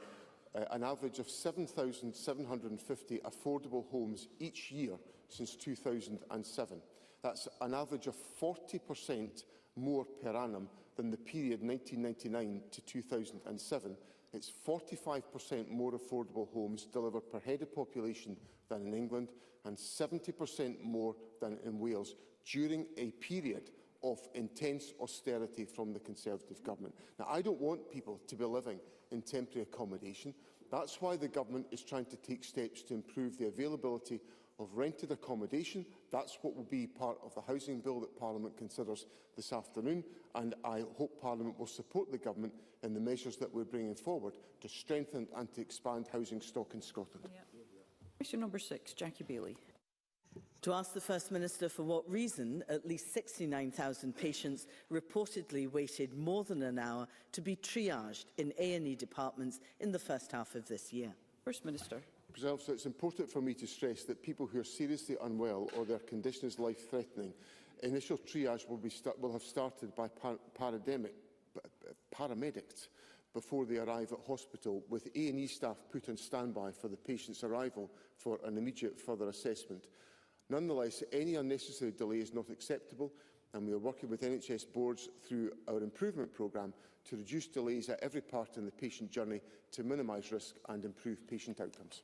an average of 7,750 affordable homes each year since 2007. That's an average of 40% more per annum than the period 1999 to 2007. It's 45% more affordable homes delivered per head of population than in England, and 70% more than in Wales during a period of intense austerity from the Conservative Government. Now, I don't want people to be living in temporary accommodation. That's why the Government is trying to take steps to improve the availability of rented accommodation. That's what will be part of the housing bill that Parliament considers this afternoon, and I hope Parliament will support the Government in the measures that we're bringing forward to strengthen and to expand housing stock in Scotland. Question number 6, Jackie Bailey. To ask the First Minister for what reason at least 69,000 patients reportedly waited more than an hour to be triaged in A&E departments in the first half of this year. First Minister. President Officer, it's important for me to stress that people who are seriously unwell or their condition is life-threatening, initial triage will have started by paramedics before they arrive at hospital, with A&E staff put on standby for the patient's arrival for an immediate further assessment. Nonetheless, any unnecessary delay is not acceptable, and we are working with NHS boards through our improvement programme to reduce delays at every part in the patient journey to minimise risk and improve patient outcomes.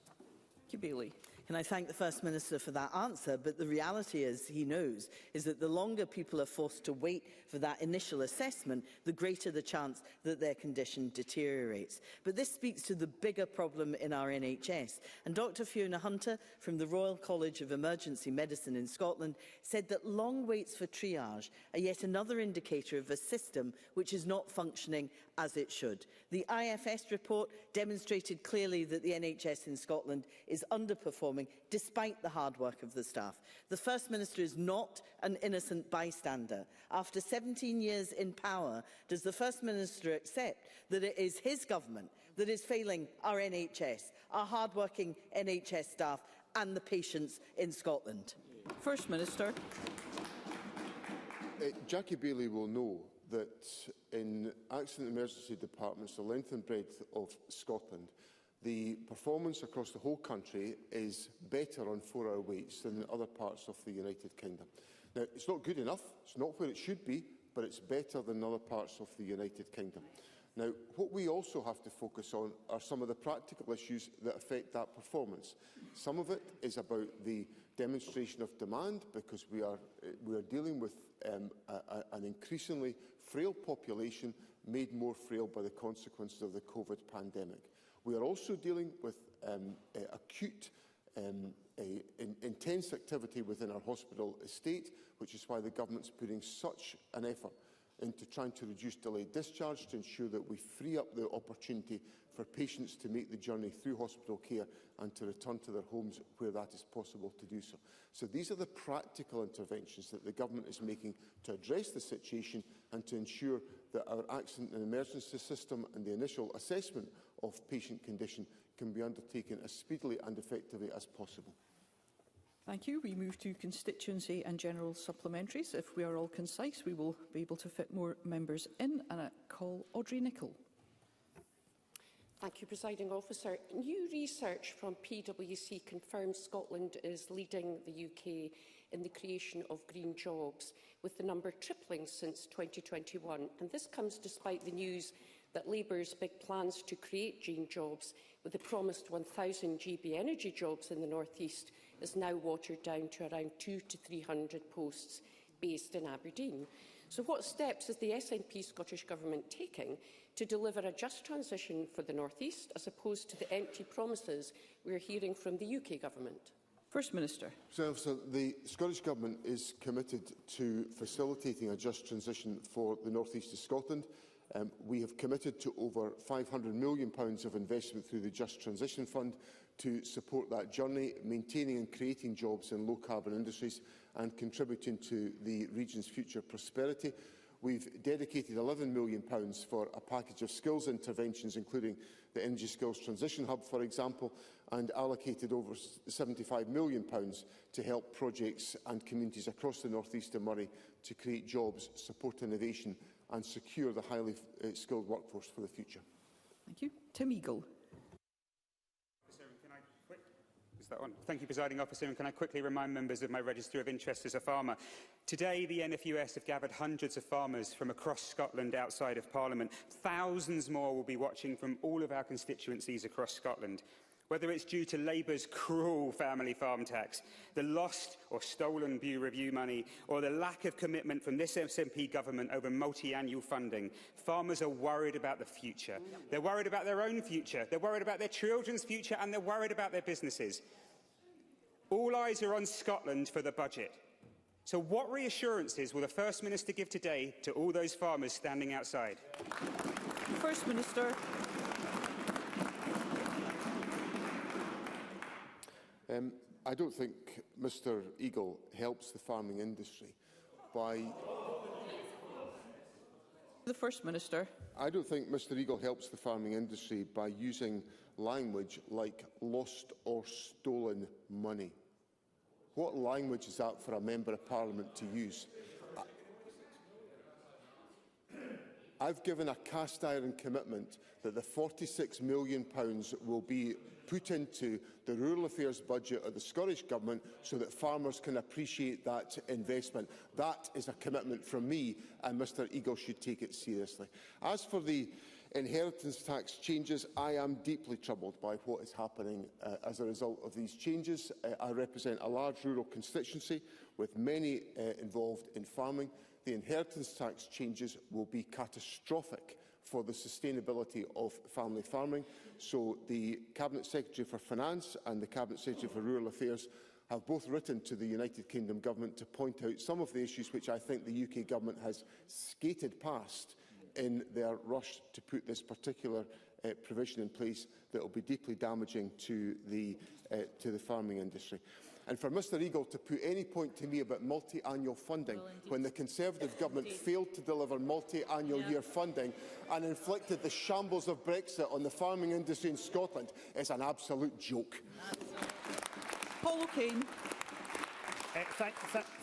Bailey. Can I thank the First Minister for that answer? But the reality, as he knows, is that the longer people are forced to wait for that initial assessment, the greater the chance that their condition deteriorates. But this speaks to the bigger problem in our NHS. And Dr Fiona Hunter from the Royal College of Emergency Medicine in Scotland said that long waits for triage are yet another indicator of a system which is not functioning as it should. The IFS report demonstrated clearly that the NHS in Scotland is underperforming despite the hard work of the staff. The First Minister is not an innocent bystander. After 17 years in power, does the First Minister accept that it is his government that is failing our NHS, our hard-working NHS staff and the patients in Scotland? First Minister. Jackie Bailey will know that in accident and emergency departments, the length and breadth of Scotland, the performance across the whole country is better on 4-hour waits than in other parts of the United Kingdom. Now, it's not good enough, it's not where it should be, but it's better than other parts of the United Kingdom. Now, what we also have to focus on are some of the practical issues that affect that performance. Some of it is about the demonstration of demand, because we are dealing with an increasingly frail population made more frail by the consequences of the COVID pandemic. We are also dealing with acute intense activity within our hospital estate, which is why the government is putting such an effort into trying to reduce delayed discharge to ensure that we free up the opportunity for patients to make the journey through hospital care and to return to their homes where that is possible to do so. So these are the practical interventions that the government is making to address the situation and to ensure that our accident and emergency system and the initial assessment of patient condition can be undertaken as speedily and effectively as possible. Thank you. We move to constituency and general supplementaries. If we are all concise, we will be able to fit more members in. And I call Audrey Nicholl. Thank you, Presiding Officer. New research from PwC confirms Scotland is leading the UK in the creation of green jobs, with the number tripling since 2021. And this comes despite the news that Labour's big plans to create green jobs, with the promised 1,000 GB energy jobs in the North East, is now watered down to around 200 to 300 posts based in Aberdeen. So what steps is the SNP Scottish Government taking to deliver a just transition for the North East, as opposed to the empty promises we are hearing from the UK Government? First Minister. So, the Scottish Government is committed to facilitating a just transition for the North East of Scotland. We have committed to over £500 million of investment through the Just Transition Fund to support that journey, maintaining and creating jobs in low-carbon industries and contributing to the region's future prosperity. We've dedicated £11 million for a package of skills interventions, including the Energy Skills Transition Hub, for example, and allocated over £75 million to help projects and communities across the North East of Moray to create jobs, support innovation and secure the highly skilled workforce for the future. Thank you. Tim Eagle. Thank you, Presiding Officer. And can I quickly remind members of my register of interest as a farmer? Today, the NFUS have gathered hundreds of farmers from across Scotland outside of Parliament. Thousands more will be watching from all of our constituencies across Scotland. Whether it's due to Labour's cruel family farm tax, the lost or stolen Bew Review money, or the lack of commitment from this SNP government over multi-annual funding, farmers are worried about the future. They're worried about their own future, they're worried about their children's future, and they're worried about their businesses. All eyes are on Scotland for the budget. So what reassurances will the First Minister give today to all those farmers standing outside? First Minister. I don't think Mr Eagle helps the farming industry by... The First Minister. I don't think Mr Eagle helps the farming industry by using language like lost or stolen money. What language is that for a Member of Parliament to use? I've given a cast-iron commitment that the £46 million will be put into the rural affairs budget of the Scottish Government so that farmers can appreciate that investment. That is a commitment from me, and Mr Eagle should take it seriously. As for the inheritance tax changes, I am deeply troubled by what is happening as a result of these changes. I represent a large rural constituency with many involved in farming. The inheritance tax changes will be catastrophic for the sustainability of family farming. So the Cabinet Secretary for Finance and the Cabinet Secretary for Rural Affairs have both written to the United Kingdom Government to point out some of the issues which I think the UK Government has skated past in their rush to put this particular provision in place that will be deeply damaging to the farming industry. And for Mr Eagle to put any point to me about multi-annual funding when the Conservative government failed to deliver multi-annual year funding and inflicted the shambles of Brexit on the farming industry in Scotland is an absolute joke. Paul O'Kane.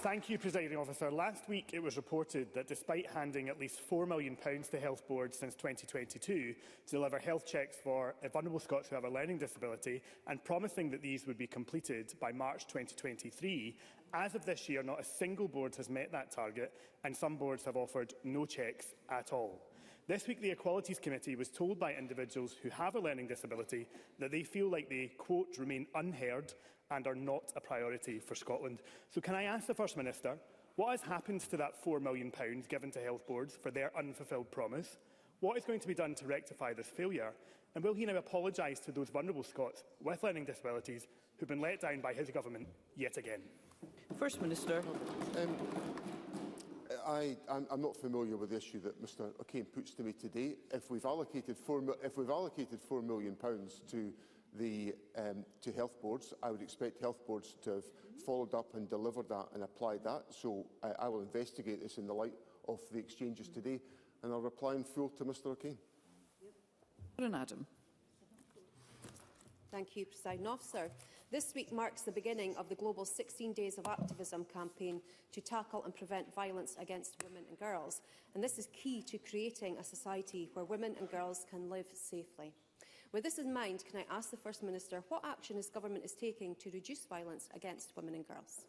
Thank you, Presiding Officer. Last week it was reported that despite handing at least £4 million to health boards since 2022 to deliver health checks for vulnerable Scots who have a learning disability and promising that these would be completed by March 2023, as of this year not a single board has met that target and some boards have offered no checks at all. This week, the Equalities Committee was told by individuals who have a learning disability that they feel like they, quote, remain unheard and are not a priority for Scotland. So can I ask the First Minister, what has happened to that £4 million given to health boards for their unfulfilled promise? What is going to be done to rectify this failure? And will he now apologise to those vulnerable Scots with learning disabilities who have been let down by his government yet again? First Minister. I'm not familiar with the issue that Mr O'Kane puts to me today. If we've allocated £4 million to health boards, I would expect health boards to have followed up and delivered that and applied that. So I will investigate this in the light of the exchanges today, and I'll reply in full to Mr O'Kane. Adam. Thank you, Presiding Officer. This week marks the beginning of the global 16 Days of Activism campaign to tackle and prevent violence against women and girls. And this is key to creating a society where women and girls can live safely. With this in mind, can I ask the First Minister what action his government is taking to reduce violence against women and girls?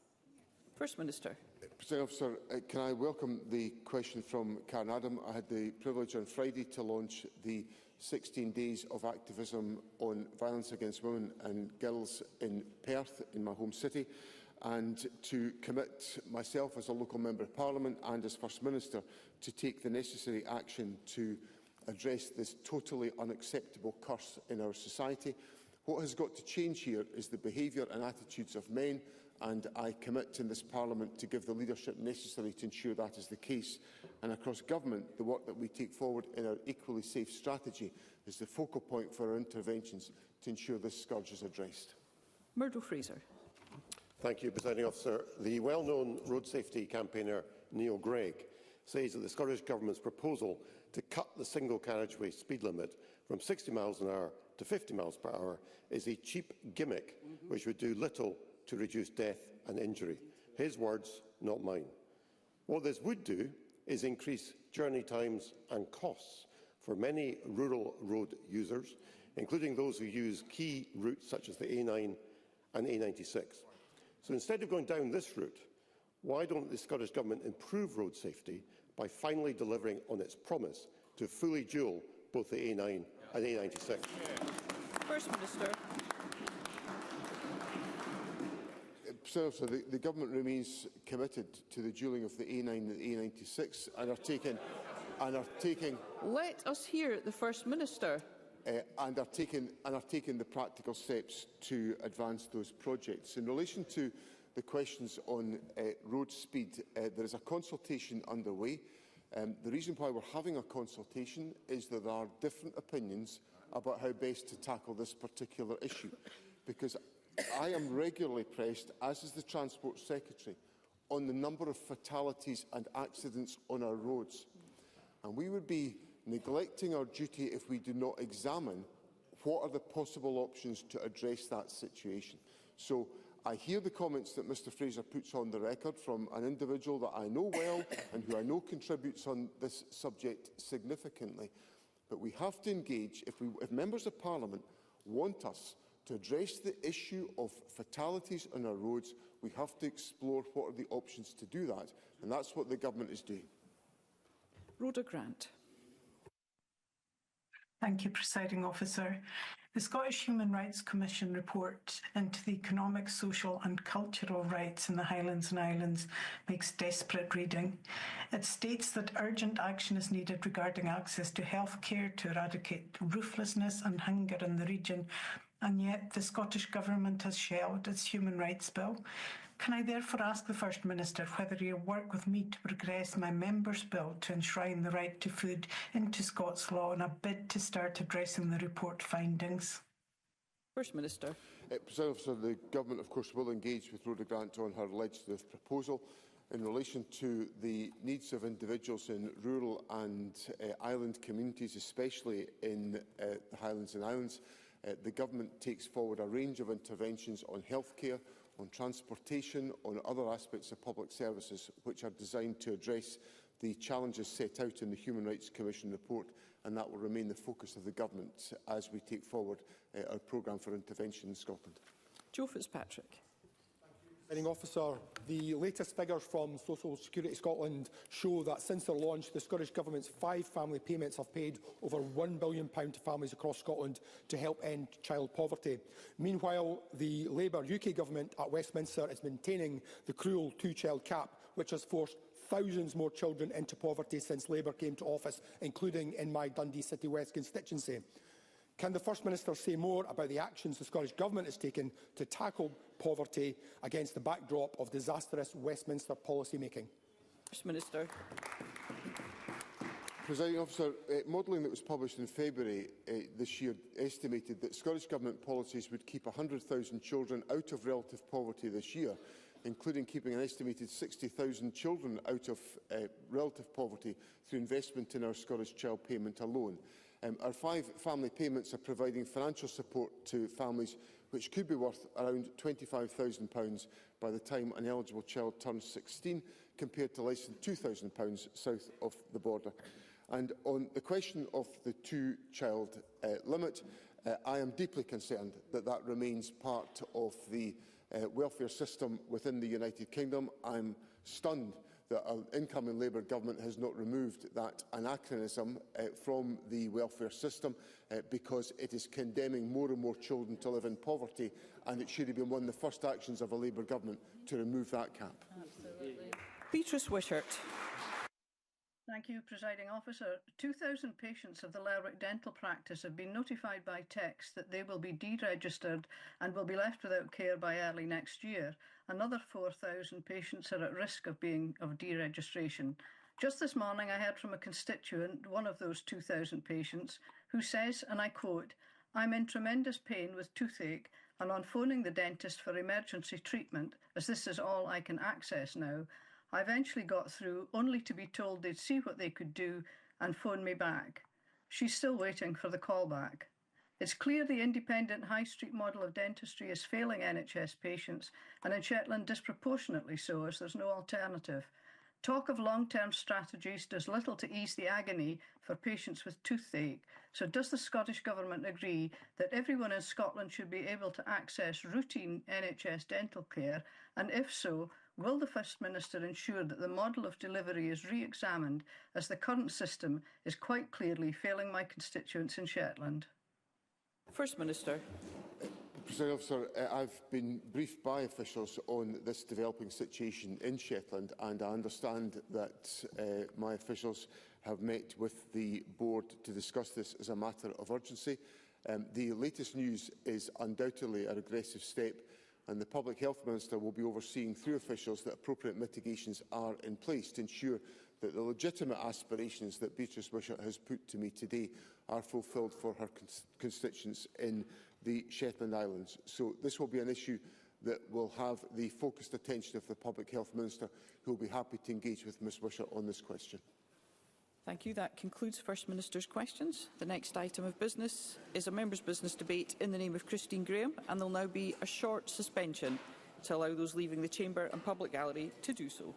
First Minister. Presiding Officer, can I welcome the question from Karen Adam? I had the privilege on Friday to launch the 16 Days of Activism on Violence Against Women and Girls in Perth, in my home city, and to commit myself as a local Member of Parliament and as First Minister to take the necessary action to address this totally unacceptable curse in our society. What has got to change here is the behaviour and attitudes of men, and I commit in this Parliament to give the leadership necessary to ensure that is the case. And across government, the work that we take forward in our Equally Safe strategy is the focal point for our interventions to ensure this scourge is addressed. Murdo Fraser. Thank you, Presiding Officer. The well-known road safety campaigner Neil Gregg says that the Scottish Government's proposal to cut the single carriageway speed limit from 60 miles an hour to 50 miles per hour is a cheap gimmick which would do little to reduce death and injury. His words, not mine. What this would do is increase journey times and costs for many rural road users, including those who use key routes such as the A9 and A96. So instead of going down this route, why don't the Scottish Government improve road safety by finally delivering on its promise to fully dual both the A9 and A96? First Minister. So the Government remains committed to the dualling of the A9 and the A96 and are taking. Let us hear the First Minister. And are taking the practical steps to advance those projects. In relation to the questions on road speed, there is a consultation underway. The reason why we're having a consultation is that there are different opinions about how best to tackle this particular issue, because I am regularly pressed, as is the Transport Secretary, on the number of fatalities and accidents on our roads. And we would be neglecting our duty if we do not examine what are the possible options to address that situation. So I hear the comments that Mr Fraser puts on the record from an individual that I know well and who I know contributes on this subject significantly. But we have to engage, if members of Parliament want us to address the issue of fatalities on our roads, we have to explore what are the options to do that, and that's what the Government is doing. Rhoda Grant. Thank you, Presiding Officer. The Scottish Human Rights Commission report into the economic, social and cultural rights in the Highlands and Islands makes desperate reading. It states that urgent action is needed regarding access to health care to eradicate ruthlessness and hunger in the region, and yet the Scottish Government has shelved its human rights bill. Can I therefore ask the First Minister whether he'll work with me to progress my member's bill to enshrine the right to food into Scots law in a bid to start addressing the report findings? First Minister. President Officer, the Government, of course, will engage with Rhoda Grant on her legislative proposal. In relation to the needs of individuals in rural and island communities, especially in the Highlands and Islands, the Government takes forward a range of interventions on healthcare, on transportation, on other aspects of public services, which are designed to address the challenges set out in the Human Rights Commission report, and that will remain the focus of the Government as we take forward our programme for intervention in Scotland. Joe Fitzpatrick. Officer, the latest figures from Social Security Scotland show that since their launch, the Scottish Government's 5 family payments have paid over £1 billion to families across Scotland to help end child poverty. Meanwhile, the Labour UK Government at Westminster is maintaining the cruel 2-child cap, which has forced thousands more children into poverty since Labour came to office, including in my Dundee City West constituency. Can the First Minister say more about the actions the Scottish Government has taken to tackle poverty against the backdrop of disastrous Westminster policy making? First Minister. Presiding Officer, modelling that was published in February this year estimated that Scottish Government policies would keep 100,000 children out of relative poverty this year, including keeping an estimated 60,000 children out of relative poverty through investment in our Scottish Child Payment alone. Our 5 family payments are providing financial support to families which could be worth around £25,000 by the time an eligible child turns 16, compared to less than £2,000 south of the border. And on the question of the 2-child limit, I am deeply concerned that that remains part of the welfare system within the United Kingdom. I'm stunned that our incoming Labour Government has not removed that anachronism from the welfare system because it is condemning more and more children to live in poverty, and it should have been one of the first actions of a Labour Government to remove that cap. Absolutely. Beatrice Wishart. Thank you, Presiding Officer. 2,000 patients of the Lerwick dental practice have been notified by text that they will be deregistered and will be left without care by early next year. Another 4,000 patients are at risk of deregistration. Just this morning, I heard from a constituent, one of those 2,000 patients, who says, and I quote, "I'm in tremendous pain with toothache and on phoning the dentist for emergency treatment, as this is all I can access now. I eventually got through, only to be told they'd see what they could do and phone me back." She's still waiting for the call back. It's clear the independent high street model of dentistry is failing NHS patients, and in Shetland disproportionately so, as there's no alternative. Talk of long-term strategies does little to ease the agony for patients with toothache. So does the Scottish Government agree that everyone in Scotland should be able to access routine NHS dental care? And if so, will the First Minister ensure that the model of delivery is re-examined, as the current system is quite clearly failing my constituents in Shetland? First Minister. President Officer, I've been briefed by officials on this developing situation in Shetland, and I understand that my officials have met with the board to discuss this as a matter of urgency. The latest news is undoubtedly a regressive step, and the Public Health Minister will be overseeing through officials that appropriate mitigations are in place to ensure that the legitimate aspirations that Beatrice Wishart has put to me today are fulfilled for her constituents in the Shetland Islands. So this will be an issue that will have the focused attention of the Public Health Minister, who will be happy to engage with Ms Wishart on this question. Thank you. That concludes First Minister's questions. The next item of business is a members' business debate in the name of Christine Graham, and there will now be a short suspension to allow those leaving the chamber and public gallery to do so.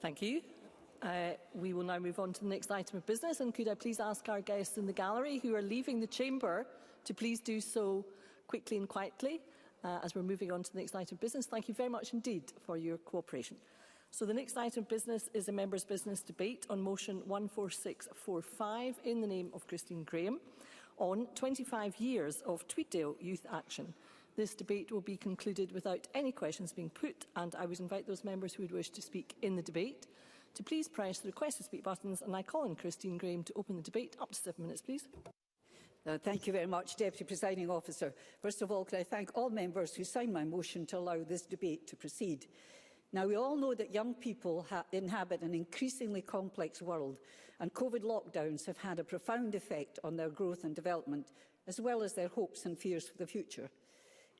Thank you. We will now move on to the next item of business, and could I please ask our guests in the gallery who are leaving the chamber to please do so quickly and quietly as we're moving on to the next item of business. Thank you very much indeed for your cooperation. So the next item of business is a members' business debate on motion 14645 in the name of Christine Graham on 25 years of Tweeddale youth action. This debate will be concluded without any questions being put, and I would invite those members who would wish to speak in the debate to please press the request to speak buttons, and I call on Christine Graham to open the debate. Up to 7 minutes, please. Thank you very much, Deputy Presiding Officer. First of all, can I thank all members who signed my motion to allow this debate to proceed. Now, we all know that young people inhabit an increasingly complex world, and COVID lockdowns have had a profound effect on their growth and development, as well as their hopes and fears for the future.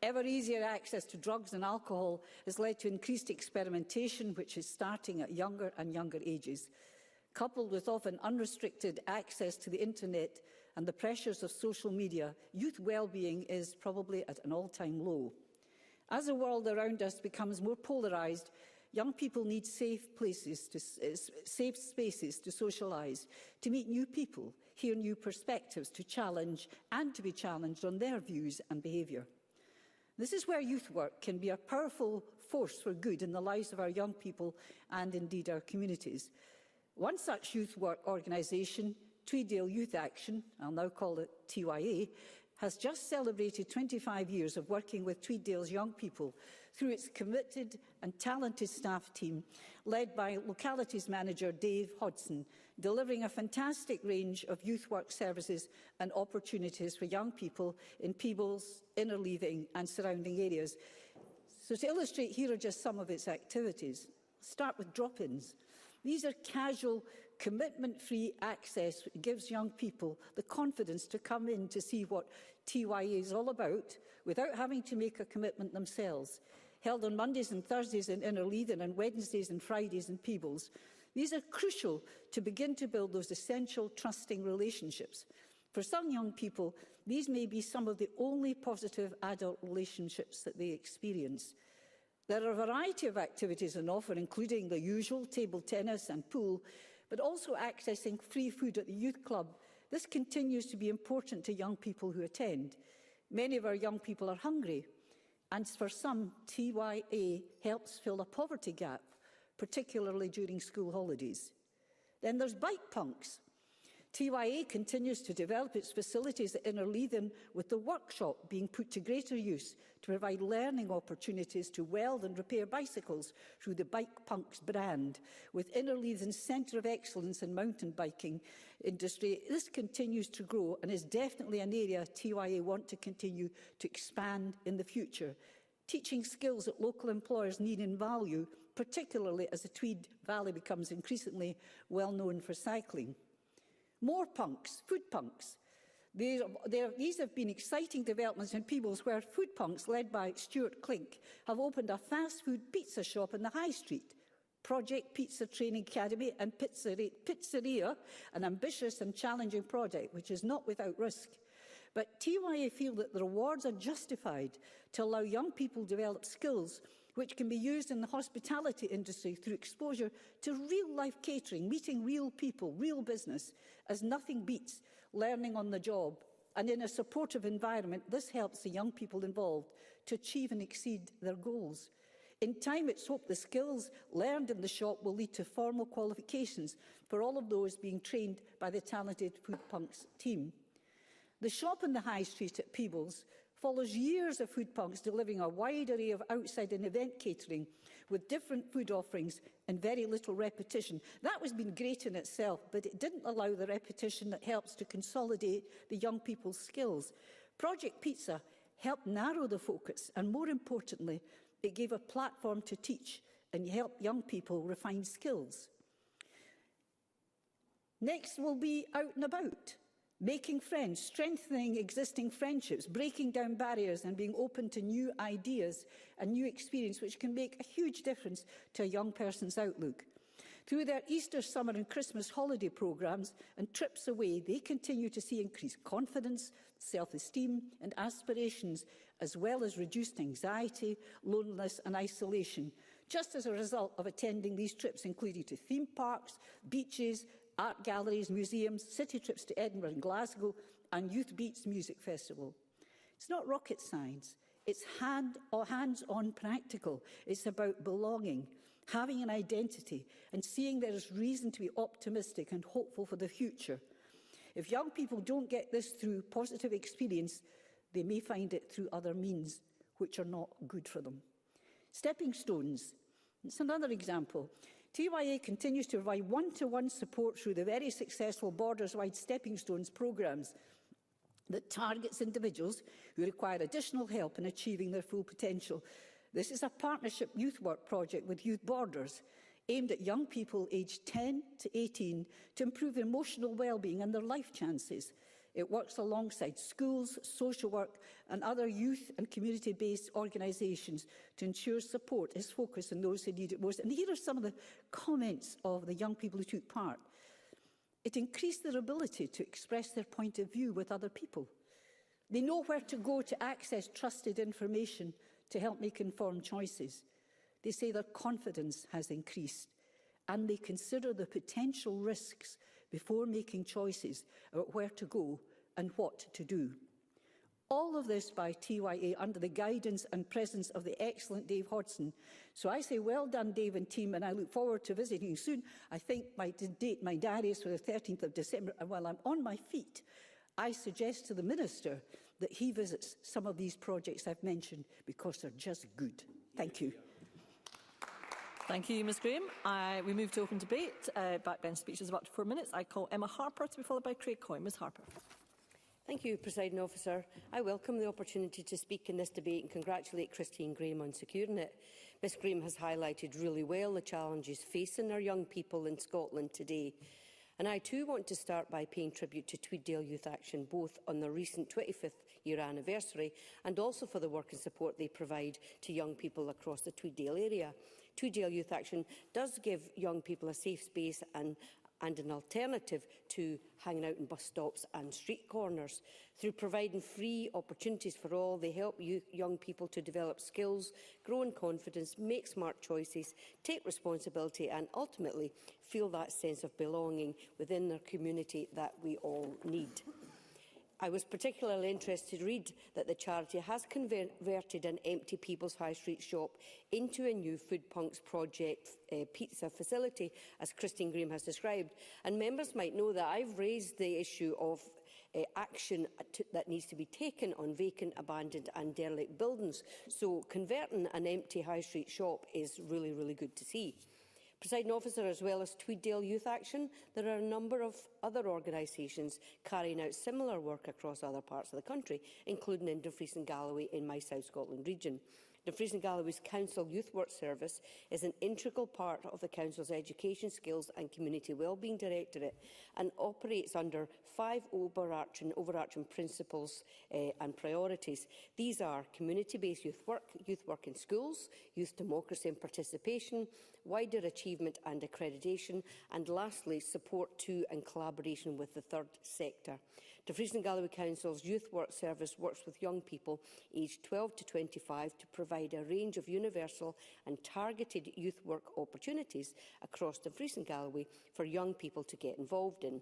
Ever easier access to drugs and alcohol has led to increased experimentation, which is starting at younger and younger ages. Coupled with often unrestricted access to the internet and the pressures of social media, youth well-being is probably at an all-time low. As the world around us becomes more polarised, young people need safe spaces to socialise, to meet new people, hear new perspectives, to challenge and to be challenged on their views and behaviour. This is where youth work can be a powerful force for good in the lives of our young people and indeed our communities. One such youth work organisation, Tweeddale Youth Action, I'll now call it TYA, has just celebrated 25 years of working with Tweeddale's young people through its committed and talented staff team, led by Localities Manager Dave Hodson, delivering a fantastic range of youth work services and opportunities for young people in Peebles, Innerleithing and surrounding areas. So to illustrate, here are just some of its activities. Start with drop-ins. These are casual, commitment-free access that gives young people the confidence to come in to see what TYA is all about without having to make a commitment themselves. Held on Mondays and Thursdays in Innerleithing and Wednesdays and Fridays in Peebles. These are crucial to begin to build those essential trusting relationships. For some young people, these may be some of the only positive adult relationships that they experience. There are a variety of activities on offer, including the usual table tennis and pool, but also accessing free food at the youth club. This continues to be important to young people who attend. Many of our young people are hungry, and for some, TYA helps fill a poverty gap, particularly during school holidays. Then there's Bike Punks. TYA continues to develop its facilities at Innerleithing, with the workshop being put to greater use to provide learning opportunities to weld and repair bicycles through the Bike Punks brand. With Innerleithing's Centre of Excellence in mountain biking industry, this continues to grow and is definitely an area TYA want to continue to expand in the future. Teaching skills that local employers need and value, particularly as the Tweed Valley becomes increasingly well known for cycling. More punks, food punks. These have been exciting developments in Peebles, where food punks, led by Stuart Clink, have opened a fast food pizza shop in the High Street. Project Pizza Training Academy and Pizzeria, an ambitious and challenging project which is not without risk. But TYA feel that the rewards are justified to allow young people to develop skills which can be used in the hospitality industry through exposure to real-life catering, meeting real people, real business, as nothing beats learning on the job. And in a supportive environment, this helps the young people involved to achieve and exceed their goals. In time, it's hoped the skills learned in the shop will lead to formal qualifications for all of those being trained by the talented Food Punks team. The shop in the High Street at Peebles follows years of Food Punks delivering a wide array of outside and event catering with different food offerings and very little repetition. That has been great in itself, but it didn't allow the repetition that helps to consolidate the young people's skills. Project Pizza helped narrow the focus, and more importantly, it gave a platform to teach and help young people refine skills. Next will be out and about. Making friends, strengthening existing friendships, breaking down barriers and being open to new ideas and new experience, which can make a huge difference to a young person's outlook. Through their Easter, summer and Christmas holiday programmes and trips away, they continue to see increased confidence, self-esteem and aspirations, as well as reduced anxiety, loneliness and isolation, just as a result of attending these trips, including to theme parks, beaches, art galleries, museums, city trips to Edinburgh and Glasgow, and Youth Beats Music Festival. It's not rocket science. It's hands-on practical. It's about belonging, having an identity, and seeing there is reason to be optimistic and hopeful for the future. If young people don't get this through positive experience, they may find it through other means, which are not good for them. Stepping stones. It's another example. TYA continues to provide one-to-one support through the very successful Borders-wide Stepping Stones programmes that targets individuals who require additional help in achieving their full potential. This is a partnership youth work project with Youth Borders, aimed at young people aged 10 to 18 to improve emotional well-being and their life chances. It works alongside schools, social work and other youth and community-based organisations to ensure support is focused on those who need it most. And here are some of the comments of the young people who took part. It increased their ability to express their point of view with other people. They know where to go to access trusted information to help make informed choices. They say their confidence has increased and they consider the potential risks before making choices about where to go and what to do. All of this by TYA under the guidance and presence of the excellent Dave Hodson. So I say well done, Dave and team, and I look forward to visiting you soon. I think my diary is for the 13th of December, and while I'm on my feet, I suggest to the Minister that he visits some of these projects I've mentioned because they're just good. Thank you. Thank you, Ms Graham. We move to open debate. Backbench speeches of up to 4 minutes. I call Emma Harper to be followed by Craig Coyne. Ms Harper. Thank you, Presiding Officer. I welcome the opportunity to speak in this debate and congratulate Christine Graham on securing it. Ms Graham has highlighted really well the challenges facing our young people in Scotland today. And I too want to start by paying tribute to Tweeddale Youth Action, both on their recent 25th year anniversary and also for the work and support they provide to young people across the Tweeddale area. Tweeddale Youth Action does give young people a safe space and an alternative to hanging out in bus stops and street corners. Through providing free opportunities for all, they help young people to develop skills, grow in confidence, make smart choices, take responsibility and ultimately feel that sense of belonging within their community that we all need. I was particularly interested to read that the charity has converted an empty People's High Street shop into a new Food Punks Project pizza facility, as Christine Graham has described. And members might know that I've raised the issue of action that needs to be taken on vacant, abandoned and derelict buildings. So converting an empty High Street shop is really, really good to see. Presiding Officer, as well as Tweeddale Youth Action, there are a number of other organisations carrying out similar work across other parts of the country, including in Dumfries and Galloway in my South Scotland region. Dumfries and Galloway's Council Youth Work Service is an integral part of the Council's Education, Skills and Community Wellbeing Directorate and operates under 5 overarching principles and priorities. These are community-based youth work in schools, youth democracy and participation, wider achievement and accreditation, and lastly, support to and collaboration with the third sector. Dumfries and Galloway Council's Youth Work Service works with young people aged 12 to 25 to provide a range of universal and targeted youth work opportunities across Dumfries and Galloway for young people to get involved in.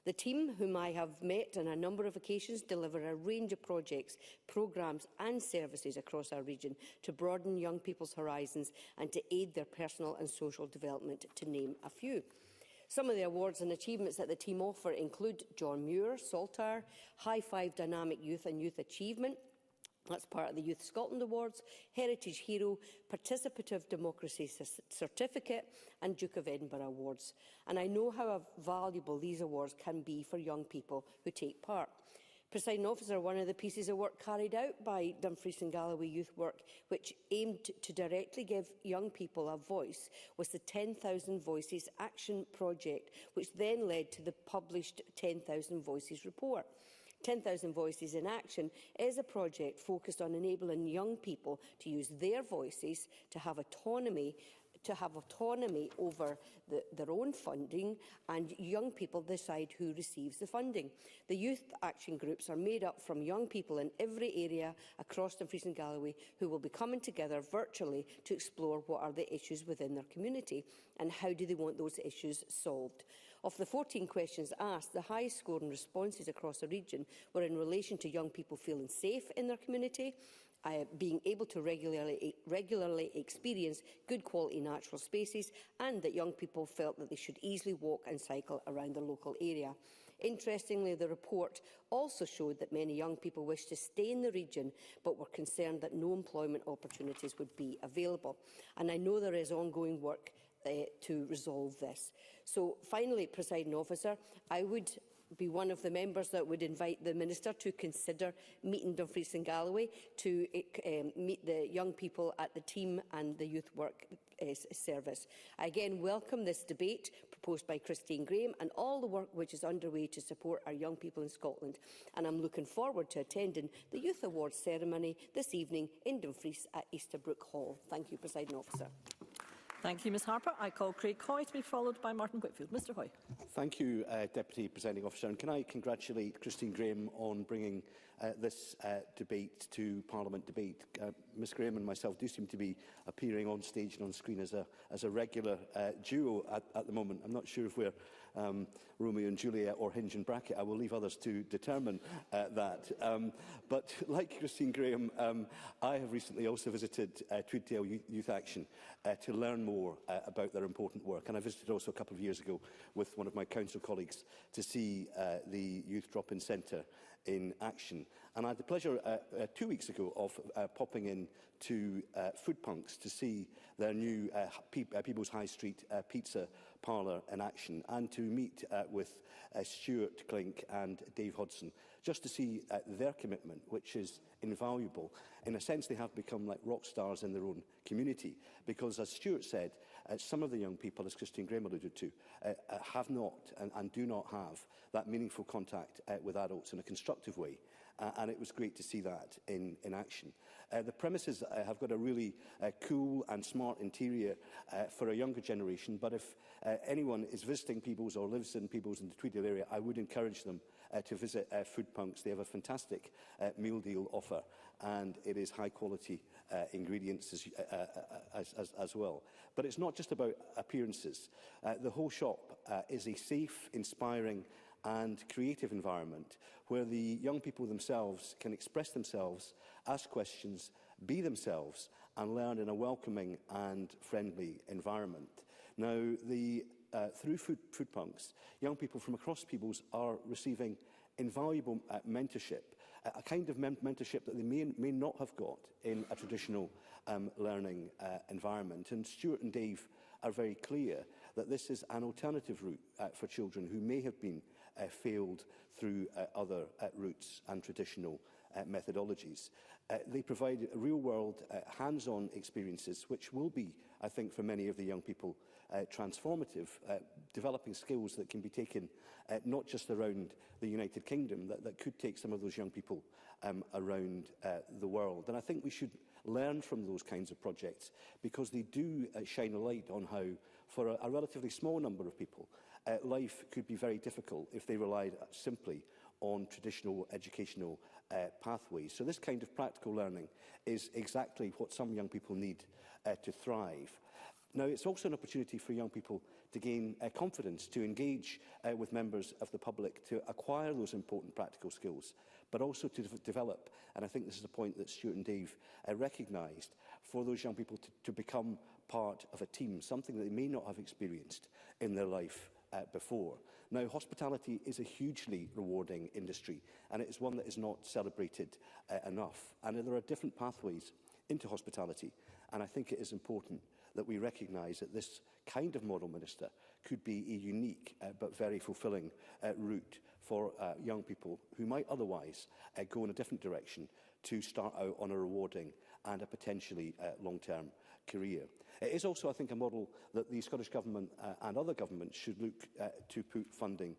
The team, whom I have met on a number of occasions, deliver a range of projects, programmes and services across our region to broaden young people's horizons and to aid their personal and social development, to name a few. Some of the awards and achievements that the team offer include John Muir, Saltire, High Five Dynamic Youth and Youth Achievement, that's part of the Youth Scotland Awards, Heritage Hero, Participative Democracy Certificate and Duke of Edinburgh Awards. And I know how valuable these awards can be for young people who take part. Presiding Officer, one of the pieces of work carried out by Dumfries and Galloway Youth Work, which aimed to directly give young people a voice, was the 10,000 Voices Action Project, which then led to the published 10,000 Voices report. 10,000 Voices in Action is a project focused on enabling young people to use their voices to have autonomy to have autonomy over their own funding, and young people decide who receives the funding. The youth action groups are made up from young people in every area across Dumfries and Galloway who will be coming together virtually to explore what are the issues within their community and how do they want those issues solved. Of the 14 questions asked, the highest scoring responses across the region were in relation to young people feeling safe in their community, being able to regularly experience good quality natural spaces, and that young people felt that they should easily walk and cycle around their local area. Interestingly, the report also showed that many young people wished to stay in the region but were concerned that no employment opportunities would be available. And I know there is ongoing work to resolve this. So finally, Presiding Officer, I would be one of the members that would invite the Minister to consider meeting Dumfries and Galloway to meet the young people at the team and the youth work service. I again welcome this debate proposed by Christine Graham and all the work which is underway to support our young people in Scotland, and I'm looking forward to attending the Youth Awards ceremony this evening in Dumfries at Easterbrook Hall. Thank you, Presiding Officer. Thank you, Ms Harper. I call Craig Hoy to be followed by Martin Whitfield. Mr Hoy. Thank you, Deputy Presiding Officer. And can I congratulate Christine Graham on bringing this debate to Parliament debate. Ms Graham and myself do seem to be appearing on stage and on screen as a regular duo at the moment. I'm not sure if we're Romeo and Juliet or Hinge and Bracket. I will leave others to determine that. But like Christine Graham, I have recently also visited Tweeddale Youth Action to learn more about their important work. And I visited also a couple of years ago with one of my council colleagues to see the Youth Drop-In Centre in action. And I had the pleasure 2 weeks ago of popping in to Food Punks to see their new People's High Street pizza parlour in action, and to meet with Stuart Clink and Dave Hodson, just to see their commitment, which is invaluable. In a sense, they have become like rock stars in their own community, because, as Stuart said, some of the young people, as Christine Graham alluded to, have not and do not have that meaningful contact with adults in a constructive way. And it was great to see that in action. The premises have got a really cool and smart interior for a younger generation, but if anyone is visiting Peebles or lives in Peebles in the Tweeddale area, I would encourage them to visit Food Punks. They have a fantastic meal deal offer, and it is high-quality ingredients as well. But it's not just about appearances. The whole shop is a safe, inspiring and creative environment where the young people themselves can express themselves, ask questions, be themselves and learn in a welcoming and friendly environment. Now, through Food Punks, young people from across Peebles are receiving invaluable mentorship, a kind of mentorship that they may not have got in a traditional learning environment. And Stuart and Dave are very clear that this is an alternative route for children who may have been failed through other routes and traditional methodologies. They provide real-world, hands-on experiences, which will be, I think, for many of the young people, transformative, developing skills that can be taken not just around the United Kingdom, that could take some of those young people around the world. And I think we should learn from those kinds of projects, because they do shine a light on how, for a relatively small number of people, life could be very difficult if they relied simply on traditional educational pathways. So this kind of practical learning is exactly what some young people need to thrive. Now, it's also an opportunity for young people to gain confidence, to engage with members of the public, to acquire those important practical skills, but also to develop, and I think this is a point that Stuart and Dave recognised, for those young people to become part of a team, something that they may not have experienced in their life before. Now, hospitality is a hugely rewarding industry, and it is one that is not celebrated enough. And there are different pathways into hospitality, and I think it is important that we recognise that this kind of model minister could be a unique but very fulfilling route for young people who might otherwise go in a different direction to start out on a rewarding and a potentially long-term career. It is also, I think, a model that the Scottish Government and other governments should look to put funding